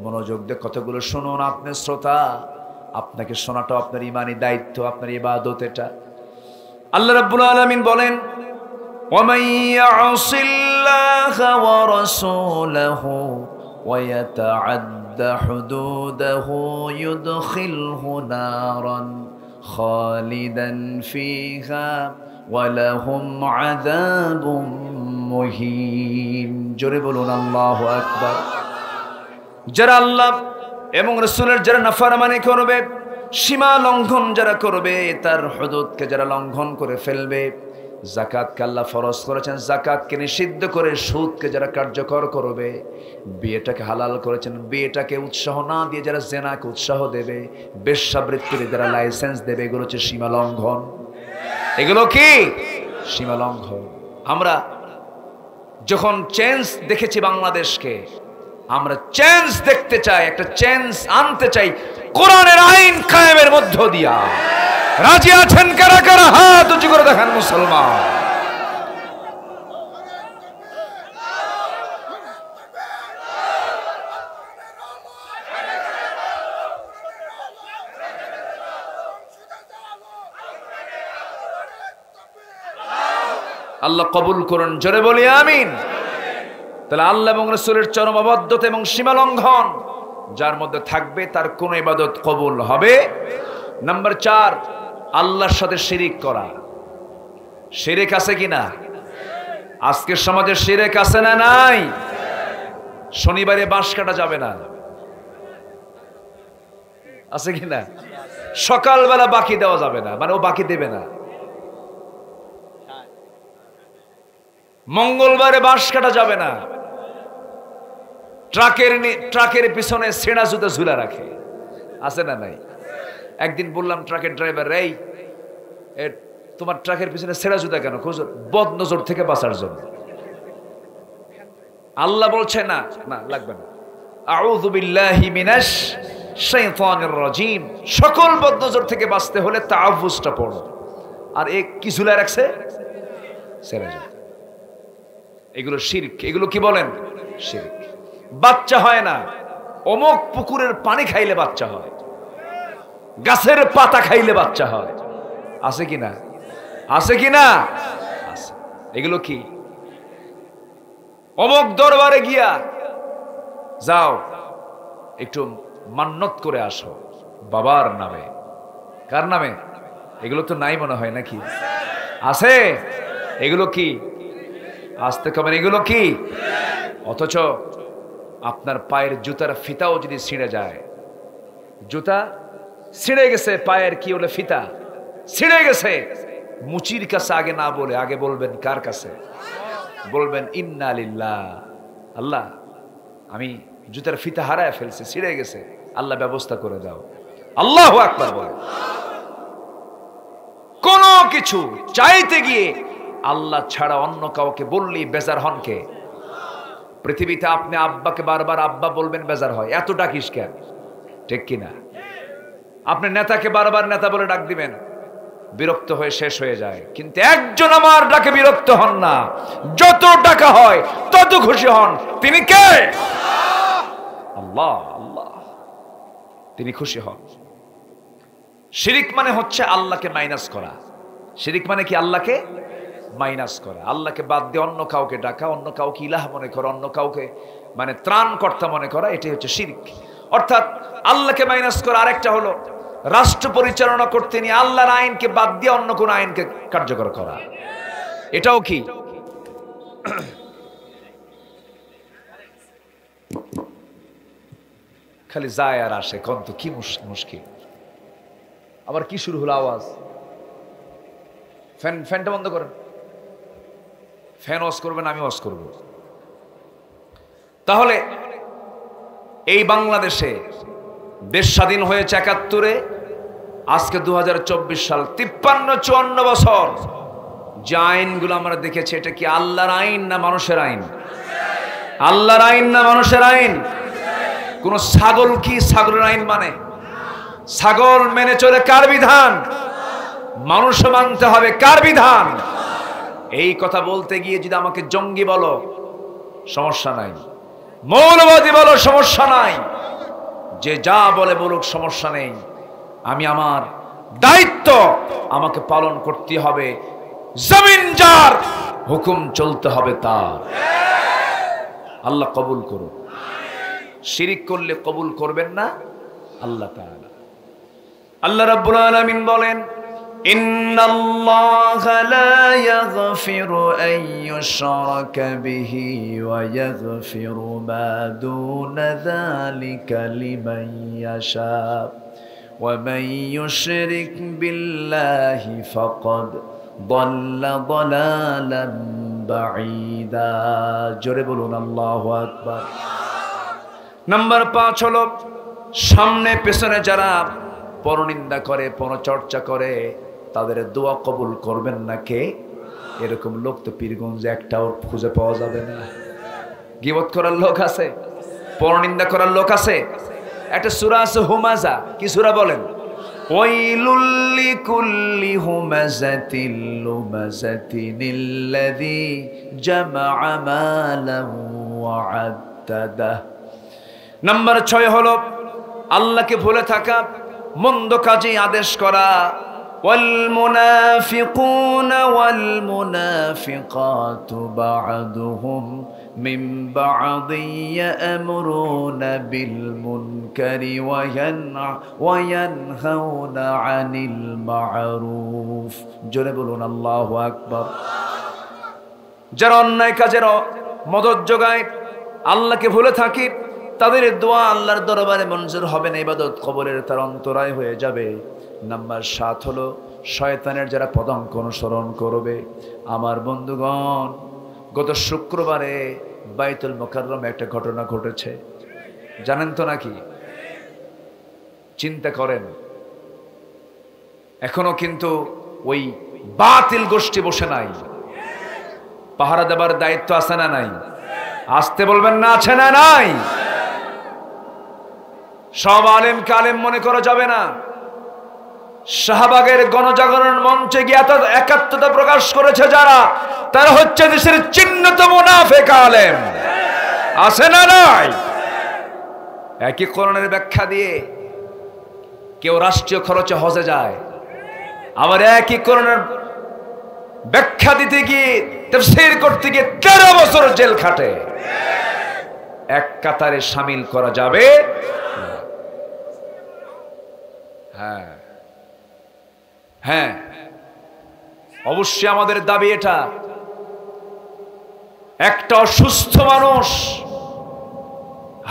মনোযোগ দিয়ে কথাগুলো শুনুন। আপনি শ্রোতা, আপনাকে শোনাটা আপনার ইমানি দায়িত্ব, আপনার ইবাদত এটা। আল্লাহ রাব্বুল আলামিন বলেন, وَمَن يَعْصِ اللَّهَ وَرَسُولَهُ وَيَتَعَدَّ حُدُودَهُ يُدْخِلْهُ نَارًا خَالِدًا فِيهَا وَلَهُمْ عَذَابٌ مُهِينٌ। জোরে বলুন আল্লাহু আকবার। যারা আল্লাহ এবং রাসূলের যারা নাফরমানি করবে, সীমা লঙ্ঘন যারা করবে, তার হুদুদকে যারা লঙ্ঘন করে ফেলবে, যাকাতকে আল্লাহ ফরজ করেছেন, যাকাতকে নিষিদ্ধ করে সুদকে যারা কার্যকর করবে, বিয়েটাকে হালাল করেছেন, বিয়েটাকে উৎসাহ না দিয়ে যারা জেনাকে উৎসাহ দেবে, বেশ্যাবৃত্তির যারা লাইসেন্স দেবে, এগুলো হচ্ছে সীমা লঙ্ঘন। এগুলো কি সীমা লঙ্ঘন। আমরা যখন চেঞ্জ দেখেছি বাংলাদেশকে, আমরা চেঞ্জ দেখতে চাই, একটা চেঞ্জ আনতে চাই কোরআনের আইন কায়েমের মধ্য দিয়া। রাজি আছেন কারা কারা? হাত উঁচু করে দেখান মুসলমান। আল্লাহ কবুল করুন, জোরে বলি আমিন। তাহলে আল্লাহ এবং রাসূলের চরম অবাধ্যতা এবং সীমা লঙ্ঘন যার মধ্যে থাকবে, তার কোন ইবাদত কবুল হবে। নাম্বার 4, আল্লাহর সাথে শিরিক করা। শিরিক আছে কিনা? আজকের সমাজে শিরিক আছে না নাই? শনিবারে বাঁশ কাটা যাবে না, আছে কিনা? সকালবেলা বাকি দেওয়া যাবে না, মানে ও বাকি দেবে না। মঙ্গলবারে বাঁশ কাটা যাবে না। ট্রাকের পিছনে ছেঁড়া জুতা ঝুলা রাখে, আছে না নাই? একদিন বললাম ট্রাকের ড্রাইভার, এই তোমার ট্রাকের পিছনে ছেঁড়া জুতা কেন? বদ নজর থেকে বাঁচার জন্য। আল্লাহ বলছে না, না লাগবে না, আউযু বিল্লাহি মিনাশ শাইতানির রাজিম। সকল বদ নজর থেকে বাঁচতে হলে তাআউযটা পড়ো। আর এক কি ঝুলা রাখছে? ছেঁড়া জুতা। এগুলো শিরক। এগুলো কি বলেন? শিরক। বাচ্চা হয় না, অমুক পুকুরের পানি খাইলে বাচ্চা হয়, গাছের পাতা খাইলে বাচ্চা হয়, আছে কিনা? আছে কিনা? আছে। এগুলো কি? অমুক দরবারে গিয়া যাও, একটু মান্নত করে আসো বাবার নামে। কার নামে? এগুলো তো নাই মনে হয় নাকি? আছে। এগুলো কি? আসতে কমেন, এগুলো কি? অথচ আপনার পায়ের জুতার ফিতাও যদি ছিঁড়ে যায়, জুতা ছিঁড়ে গেছে, পায়ের কি বলে ফিতা ছিঁড়ে গেছে, মুচির কাছে আগে না বলে আগে বলবেন কার কাছে? বলবেন ইন্না লিল্লাহ, আল্লাহ আমি জুতার ফিতা হারায় ফেলছি, ছিঁড়ে গেছে, আল্লাহ ব্যবস্থা করে দাও। আল্লাহু আকবার বলে। কোন কিছু চাইতে গিয়ে আল্লাহ ছাড়া অন্য কাউকে বললি বেজার হন কে? পৃথিবীতে আপনি আব্বাকে বারবার আব্বা বলবেন, বেজার হয়, এত ডাকিস কেন? ঠিক কিনা? আপনি নেতাকে বারবার নেতা বলে ডাক দিবেন, বিরক্ত হয়ে শেষ হয়ে যায়। কিন্তু একজন আমার ডাকে বিরক্ত হন না, যত ডাকা হয় তত খুশি হন। তিনি কে? আল্লাহ। আল্লাহ, তিনি খুশি হন। শিরিক মানে হচ্ছে আল্লাহকে মাইনাস করা। শিরিক মানে কি? আল্লাহকে মাইনাস করা, আল্লাহকে বাদ দিয়ে অন্য কাউকে ডাকা, অন্য কাউকে ইলাহ মনে করা, অন্য কাউকে মানে ত্রাণকর্তা মনে করা, এটাই হচ্ছে শিরক। অর্থাৎ আল্লাহকে মাইনাস করা। আরেকটা হলো রাষ্ট্র পরিচালনা করতে নিয়ে আল্লাহর আইনকে বাদ দিয়ে অন্য কোন আইনকে কার্যকর করা, এটাও কি? খালি যায় আর আসে, কোন তো কি মুশকিল। আবার কি শুরু হলো আওয়াজ? ফ্যানটা বন্ধ করেন। ফ্যান অফ করবেন, আমি অফ করব। তাহলে এই বাংলাদেশে দেশ স্বাধীন হয়েছে ৭১-এ, আজকে ২০২৪ সাল, ৫৩-৫৪ বছর যে আইনগুলো আমরা দেখেছি, এটা কি আল্লাহর আইন না মানুষের আইন? আল্লাহর আইন না মানুষের আইন? কোন ছাগল কি ছাগলের আইন মানে? ছাগল মেনে চলে কার বিধান? মানুষ মানতে হবে কার বিধান? এই কথা বলতে গিয়ে যদি আমাকে জঙ্গি বলো সমস্যা নাই, মৌলবাদী বলো সমস্যা নাই, যে যা বলে বলুক সমস্যা নেই, আমি আমার দায়িত্ব আমাকে পালন করতে হবে। জমিন যার, হুকুম চলতে হবে তার। আল্লাহ কবুল করুন। শিরিক করলে কবুল করবেন না আল্লাহ তাআলা। আল্লাহ রাব্বুল আলামিন বলেন, ইন্নাল্লাহা লা ইয়াগফিরু আন ইউশরাকা বিহি ওয়া ইয়াগফিরু মা দুনা যালিকা লিমান ইয়াশা ওয়া মান ইউশরিক বিল্লাহি ফাকাদ দাল্লা দালালান বাঈদা। জোরে বলুন আল্লাহু আকবার। নাম্বার ৫ হলো, সামনে পেছনে যারা পরনিন্দা করে, পরচর্চা করে, তাদের দোয়া কবুল করবেন না কে? এরকম লোক তো পীরগঞ্জে একটাও খুঁজে পাওয়া যাবে না। গীবত করার লোক আছে, পরনিন্দা করার লোক আছে। একটা সূরা আছে হুমাজা, কি সূরা বলেন? ওয়াইলুল লিকুল্লি হুমাযাতিল লুমাযাতিনিল্লাযী জামাআ মালান ওয়া আদ্দাদা। নাম্বার ৬ হলো আল্লাহকে ভুলে থাকা, মন্দ কাজে আদেশ করা। ওয়াল মুনাফিকুনা ওয়াল মুনাফিকাতু বা'দুহুম মিন বা'দি ইয়া'মুরুনা বিল মুনকারি ওয়া ইয়ানহাউনা আনিল মা'রুফ। জোরে বলুন আল্লাহু আকবার। যারা অন্যায় কাজের মদদ যোগায়, আল্লাহকে ভুলে থাকি, তাদের দোয়া আল্লাহর দরবারে মঞ্জুর হবে না, ইবাদত কবরের তার অন্তরায় হয়ে যাবে। নাম্বার ৭ হলো শয়তানের যারা পদাঙ্ক অনুসরণ করবে। আমার বন্ধুগণ, গত শুক্রবারে বাইতুল মুকাররমে একটা ঘটনা ঘটেছে, জানেন তো নাকি? চিন্তা করেন, এখনো কিন্তু ওই বাতিল গোষ্ঠী বসে নাই। পাহারা দেবার দায়িত্ব আছে না নাই? আসতে বলবেন না, আছে না নাই? সব আলেমকে আলেম মনে করা যাবে না। শাহবাগের গণজাগরণ মঞ্চে গিয়ে একাত্মতা প্রকাশ করেছে যারা, তারা হচ্ছে দেশের চিহ্নিত মুনাফিক আলেম। আছে না নাই? একই কোরআনের ব্যাখ্যা দিয়ে কেউ রাষ্ট্রীয় খরচে হজে যায়, আবার একই কোরআনের ব্যাখ্যা দিতে গিয়ে, তাফসীর করতে গিয়ে 13 বছর জেল খাটে। এক কাতারে শামিল করা যাবে? হ্যাঁ হ্যাঁ, অবশ্যই আমাদের দাবি এটা। একটা অসুস্থ মানুষ,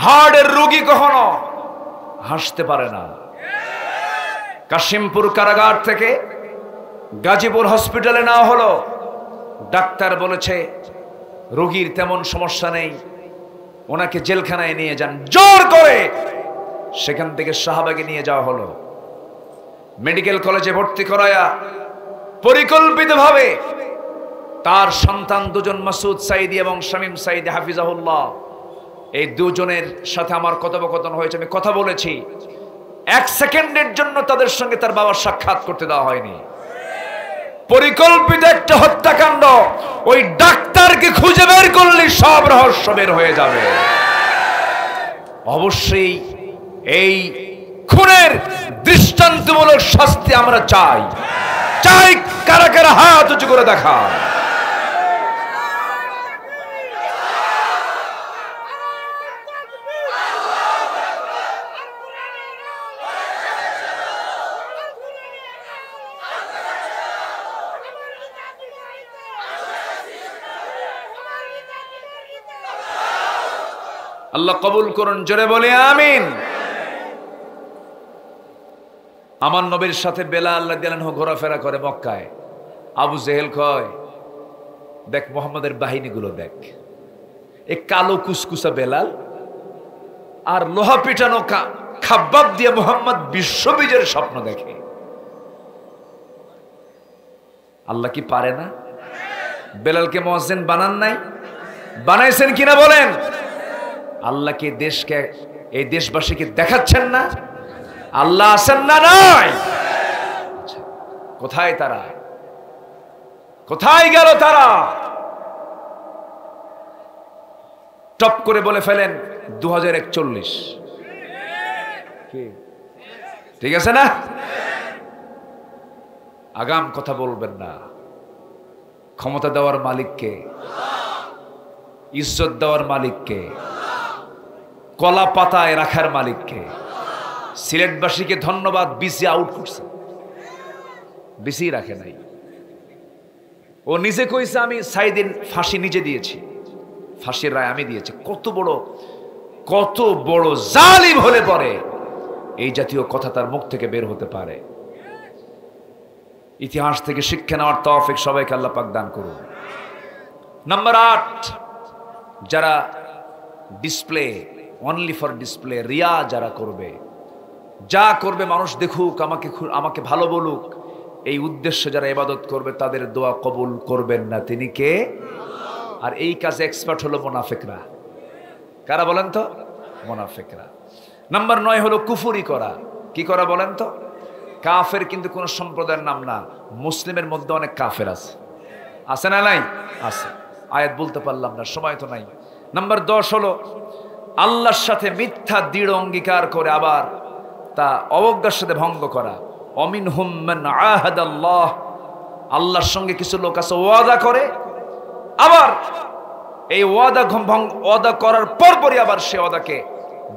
হার্টের রোগী কখনো হাসতে পারে না। কাশিমপুর কারাগার থেকে গাজীপুর হসপিটালে নেওয়া হলো, ডাক্তার বলেছে রোগীর তেমন সমস্যা নেই, ওনাকে জেলখানায় নিয়ে যান। জোর করে সেখান থেকে শাহবাগে নিয়ে যাওয়া হলো। মেডিকেল কলেজে ভর্তি করায়া পরিকল্পিতভাবে তার সন্তান দুজন, মাসুদ সাইদি এবং শামীম সাইদি হাফিজাহুল্লাহ, এই দুজনের সাথে আমার কথোপকথন হয়েছে, আমি কথা বলেছি। 1 সেকেন্ডের জন্য তাদের সঙ্গে তার বাবার সাক্ষাৎ করতে দেওয়া হয়নি। পরিকল্পিত একটা হত্যাকাণ্ড। ওই ডাক্তারকে খুঁজে বের করলে সব রহস্য বের হয়ে যাবে। অবশ্যই এই খুনের দৃষ্টান্তমূলক শাস্তি আমরা চাই। চাই কারা কারা হাত উঁচু করে দেখা। আল্লাহ কবুল করুন, জোরে বলে আমিন। আমার নবীর সাথে বেলাল রাদিয়াল্লাহু আনহু ঘোরাফেরা করে মক্কায়। আবু জেহেল কয়, দেখ মুহাম্মাদের বাহিনীগুলো দেখ, এই কালো কুসকুসা বেলাল আর লোহা পিটানো খাব্বাব দিয়ে মুহাম্মদ বিশ্ববিজয়ের স্বপ্ন দেখে। আল্লাহ কি পারে না? বেলালকে মুয়াজ্জিন বানান নাই? বানাইছেন কিনা বলেন? আল্লাহকে দেশকে, এই দেশবাসীকে দেখাচ্ছেন না আল্লাহ আছেন না নয়? কোথায় তারা? কোথায় গেল তারা? টপ করে বলে ফেলেন 2041। ঠিক আছে না? আগাম কথা বলবেন না। ক্ষমতা দেওয়ার মালিককে, ইজ্জত দেওয়ার মালিককে, কলা পাতায় রাখার মালিককে। সিলেটবাসীকে ধন্যবাদ, বিসি আউট করছে, বিসি রাখে নাই। ও নিজে কইছে আমি সাইদিন ফাঁসি নিজে দিয়েছি, ফাঁসির রায় আমি দিয়েছি। কত বড় জালিম হলে পরে এই জাতীয় কথা তার মুখ থেকে বের হতে পারে? ইতিহাস থেকে শিক্ষা নেওয়ার তৌফিক সবাইকে আল্লাহ পাক দান করুন। নাম্বার 8, যারা display, only for display, Riya যারা করবে, যা করবে মানুষ দেখুক, আমাকে ভালো বলুক, এই উদ্দেশ্যে যারা ইবাদত করবে তাদের দোয়া কবুল করবেন না। তিনি কে? আর এই কাজে এক্সপার্ট হলো মুনাফিকরা। কারা বলেন তো? মুনাফিকরা। নাম্বার 9 হলো কুফরি করা। কি করা বলেন তো? কাফের কিন্তু কোন সম্প্রদায়ের নাম না, মুসলিমের মধ্যে অনেক কাফের আছে। আছে না নাই? আছে। আয়াত বলতে পারলাম না, সময় তো নাই। নাম্বার 10 হলো আল্লাহর সাথে মিথ্যা দৃঢ় অঙ্গীকার করে আবার তা অবজ্ঞার সাথে ভঙ্গ করা। অমিনহুম মান আহাদাল্লাহ, আল্লাহর সঙ্গে কিছু লোক আছে ওয়াদা করে, আবার এই ওয়াদা করার পরপরই আবার সে ওয়াদাকে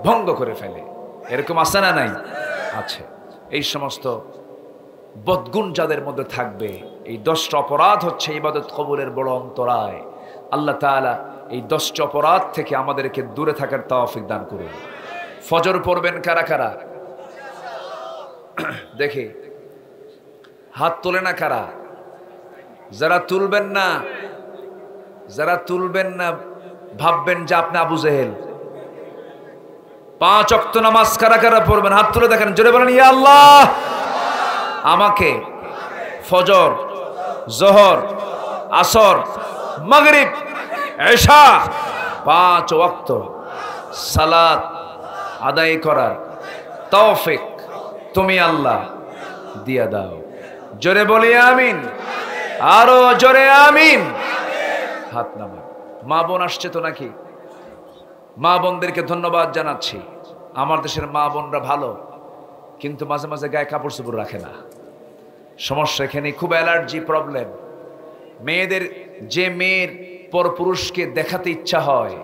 ভঙ্গ করে ফেলে। এরকম আছে না নাই? আছে। এই সমস্ত বদগুণ যাদের মধ্যে থাকবে, এই 10টা অপরাধ হচ্ছে ইবাদত কবুলের বড় অন্তরায়। আল্লাহ তাআলা এই 10টা অপরাধ থেকে আমাদেরকে দূরে থাকার তৌফিক দান করুন। ফজর পড়বেন কারা কারা? দেখি হাত তোলে না কারা? যারা তুলবেন না ভাববেন যে আপনি আবু জেহেল। 5 ওয়াক্ত নামাজ কারা কারা পড়বেন? হাত তুলে দেখেন, জোরে বলেন ইয়া আল্লাহ। আমাকে ফজর, জোহর, আসর, মাগরিব, এশা 5 ওয়াক্ত সালাত আদায় করার তৌফিক তুমি আল্লাহ দিয়া দাও। জোরে বলি আমিন, আরো জোরে আমিন। হাত নামান। মা বোন আসছে তো নাকি? মা বোনদেরকে ধন্যবাদ জানাচ্ছি। আমার দেশের মা বোনরা ভালো, কিন্তু মাঝে মাঝে গায়ে কাপড় চোপড় রাখে না। সমস্যা এখানে, খুব অ্যালার্জি প্রবলেম। মেয়েদের, যে মেয়ের পর পুরুষকে দেখাতে ইচ্ছা হয়,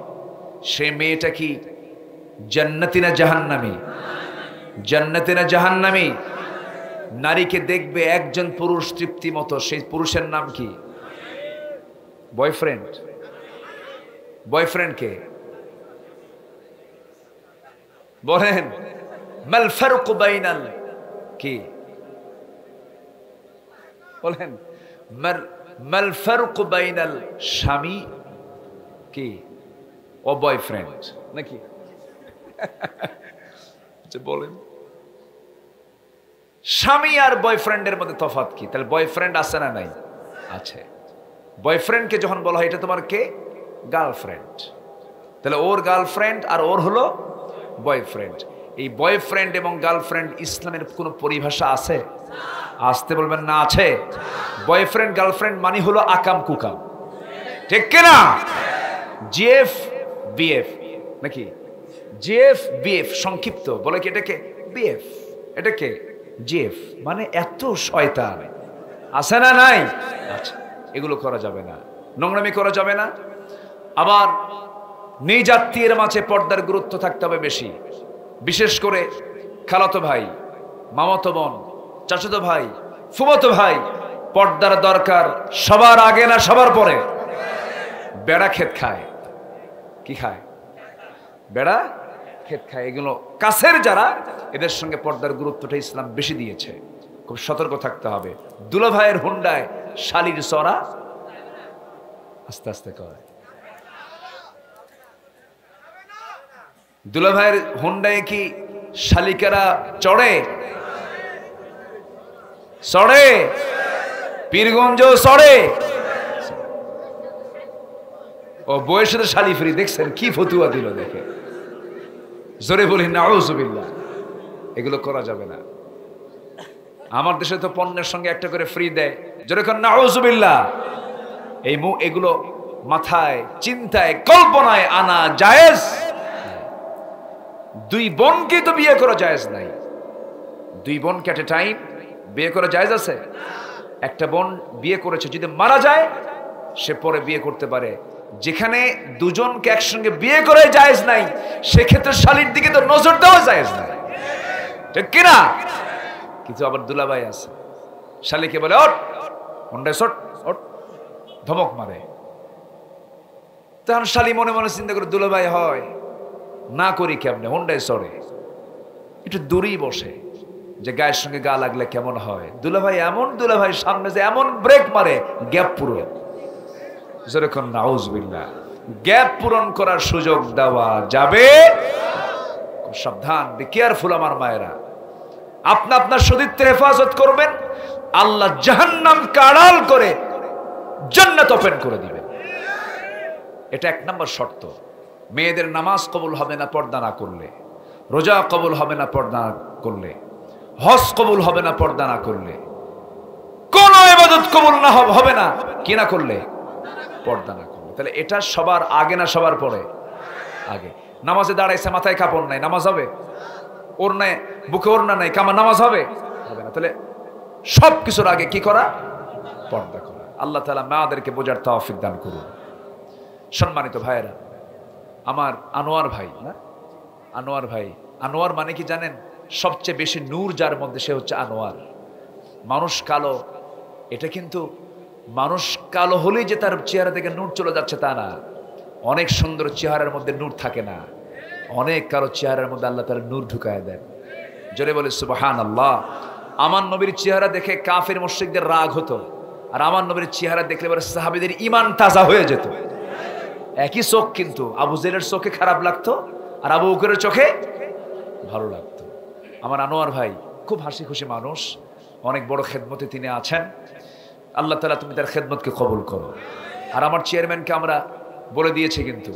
সে মেয়েটা কি জান্নাতি না জাহান্নামী? জান্নাতি না জাহান্নামী? নারীকে দেখবে একজন পুরুষ তৃপ্তি মতো, সেই পুরুষের নাম কি? বয়ফ্রেন্ড। বয়ফ্রেন্ড কে? বলেন। মাল ফারকু বাইনাল কি? বলেন। মাল ফারকু বাইনাল স্বামী কি ও বয়ফ্রেন্ড নাকি? বলেন, স্বামী আর বয়ফ্রেন্ডের মধ্যে তফাৎ কি? তাহলে বয়ফ্রেন্ড আছে না নাই? আছে। বয়ফ্রেন্ডকে যখন বলা হয় এটা তোমার কে? গার্লফ্রেন্ড। তাহলে ওর গার্লফ্রেন্ড আর ওর হলো বয়ফ্রেন্ড। এই বয়ফ্রেন্ড এবং গার্লফ্রেন্ড ইসলামের কোনো পরিভাষা আছে? আসতে বলবেন না, আছে। বয়ফ্রেন্ড গার্লফ্রেন্ড মানে হলো আকাম কুকাম, ঠিক কিনা? জিএফ বিএফ নাকি? জিএফ বিএফ সংক্ষিপ্ত বলে কি এটাকে বিএফ, এটাকে জিএফ, মানে এত শয়তান আছে না নাই? আচ্ছা, এগুলো করা যাবে না, নোংরামি করা যাবে না। আবার নিজ আত্মীয়ের মাঝে পর্দার গুরুত্ব থাকতে হবে বেশি, বিশেষ করে খালাতো ভাই, মামাতো বোন, চাচাতো ভাই, ফুফাতো ভাই। পর্দার দরকার সবার আগে না সবার পরে? বেড়া ক্ষেত খায়, কি খায়? বেড়া ক্ষেত খায়। এগুলো কাছের যারা, এদের সঙ্গে পর্দার গুরুত্বটা ইসলাম বেশি দিয়েছে। খুব সতর্ক থাকতে হবে। দুলাভাইয়ের হুন্ডায় শালির চড়া, আস্তে আস্তে কয়। দুলাভাইয়ের হুন্ডায় কি শালিকেরা চড়ে? চড়ে? পীরগঞ্জ চড়ে? ও বইয়ের সাথে শালি ফ্রি, দেখছেন কি ফতুয়া দিল দেখে। জোরে বলি নাউজুবিল্লাহ। এগুলো করা যাবে না। আমার দেশে তো পণ্যের সঙ্গে একটা করে ফ্রি দেয়, জোরে কর নাউজুবিল্লাহ। এগুলো মাথায়, চিন্তায়, কল্পনায় আনা জায়েজ। দুই বোনকে তো বিয়ে করা জায়েজ নাই। দুই বোনকে এট এ টাইম বিয়ে করা জায়েজ আছে? একটা বোন বিয়ে করেছে, যদি মারা যায় সে পরে বিয়ে করতে পারে। যেখানে দুজনকে একসঙ্গে বিয়ে করে জায়েজ নাই, সেক্ষেত্রে শালীর দিকে তো নজর দেওয়া জায়েজ নাই, ঠিক কিনা? কিন্তু আবার দুলাভাই আছে, শালীকে বলে ওঠ হুন্ডায় চড়, ওঠ, ধমক মারে। তখন শালী মনে মনে চিন্তা করে দুলাভাই হয় না করি কেমনে, হুন্ডায় চড়ে। একটু দূরেই বসে যে গায়ের সঙ্গে গা লাগলে কেমন হয়। দুলাভাই এমন, দুলাভাই সামনে যে এমন ব্রেক মারে, গ্যাপ পূরণ। যেরকম নাউজুবিল্লাহ, গ্যাপ পূরণ করার সুযোগ দেওয়া যাবে। সাবধান, বি কেয়ারফুল আমার মায়েরা। আপনি আপনার সতীত্বের হেফাজত করবেন, আল্লাহ জাহান্নামকে আড়াল করে জান্নাত ওপেন করে দিবেন। এটা এক নম্বর শর্ত। মেয়েদের নামাজ কবুল হবে না পর্দা না করলে, রোজা কবুল হবে না পর্দা না করলে, হজ কবুল হবে না পর্দা না করলে, কোন ইবাদত কবুল না হবে না কি না করলে, পর্দা না করলে। তাহলে এটা সবার আগে না সবার পরে? আগে। নামাজে দাঁড়াইছে, মাথায় কাপড় নাই, নামাজ হবে? ওড়নায়, বুকে ওড়না নাই, কামা নামাজ হবে? হবে না। তাহলে সব কিছুর আগে কি করা? পর্দা করা। আল্লাহ তাআলা মাদেরকে বোঝার তৌফিক দান করুন। সম্মানিত ভাইয়েরা, আমার আনোয়ার ভাই না, আনোয়ার ভাই, আনোয়ার মানে কি জানেন? সবচেয়ে বেশি নূর যার মধ্যে সে হচ্ছে আনোয়ার। মানুষ কালো, এটা কিন্তু মানুষ কালো হলেই যে তার চেহারা থেকে নূর চলে যাচ্ছে তা না। অনেক সুন্দর চেহারার মধ্যে নূর থাকে না, অনেক কালো চেহারার মধ্যে আল্লাহ তাআলা নূর ঢুকায় দেন। জোরে বলে সুবহানাল্লাহ। আমার নবীর চেহারা দেখে কাফের মুশরিকদের রাগ হতো, আর আমার নবীর চেহারা দেখলে পরে সাহাবীদের ঈমান তাজা হয়ে যেত। একই চোখ, কিন্তু আবু জেলের চোখে খারাপ লাগতো আর আবু বকরের চোখে ভালো লাগতো। আমার আনোয়ার ভাই খুব হাসি খুশি মানুষ, অনেক বড় খেদমতে তিনি আছেন। আল্লাহ তাআলা তুমি তার খেদমতকে কবুল করো। আর আমার চেয়ারম্যানকে আমরা বলে দিয়েছি কিন্তু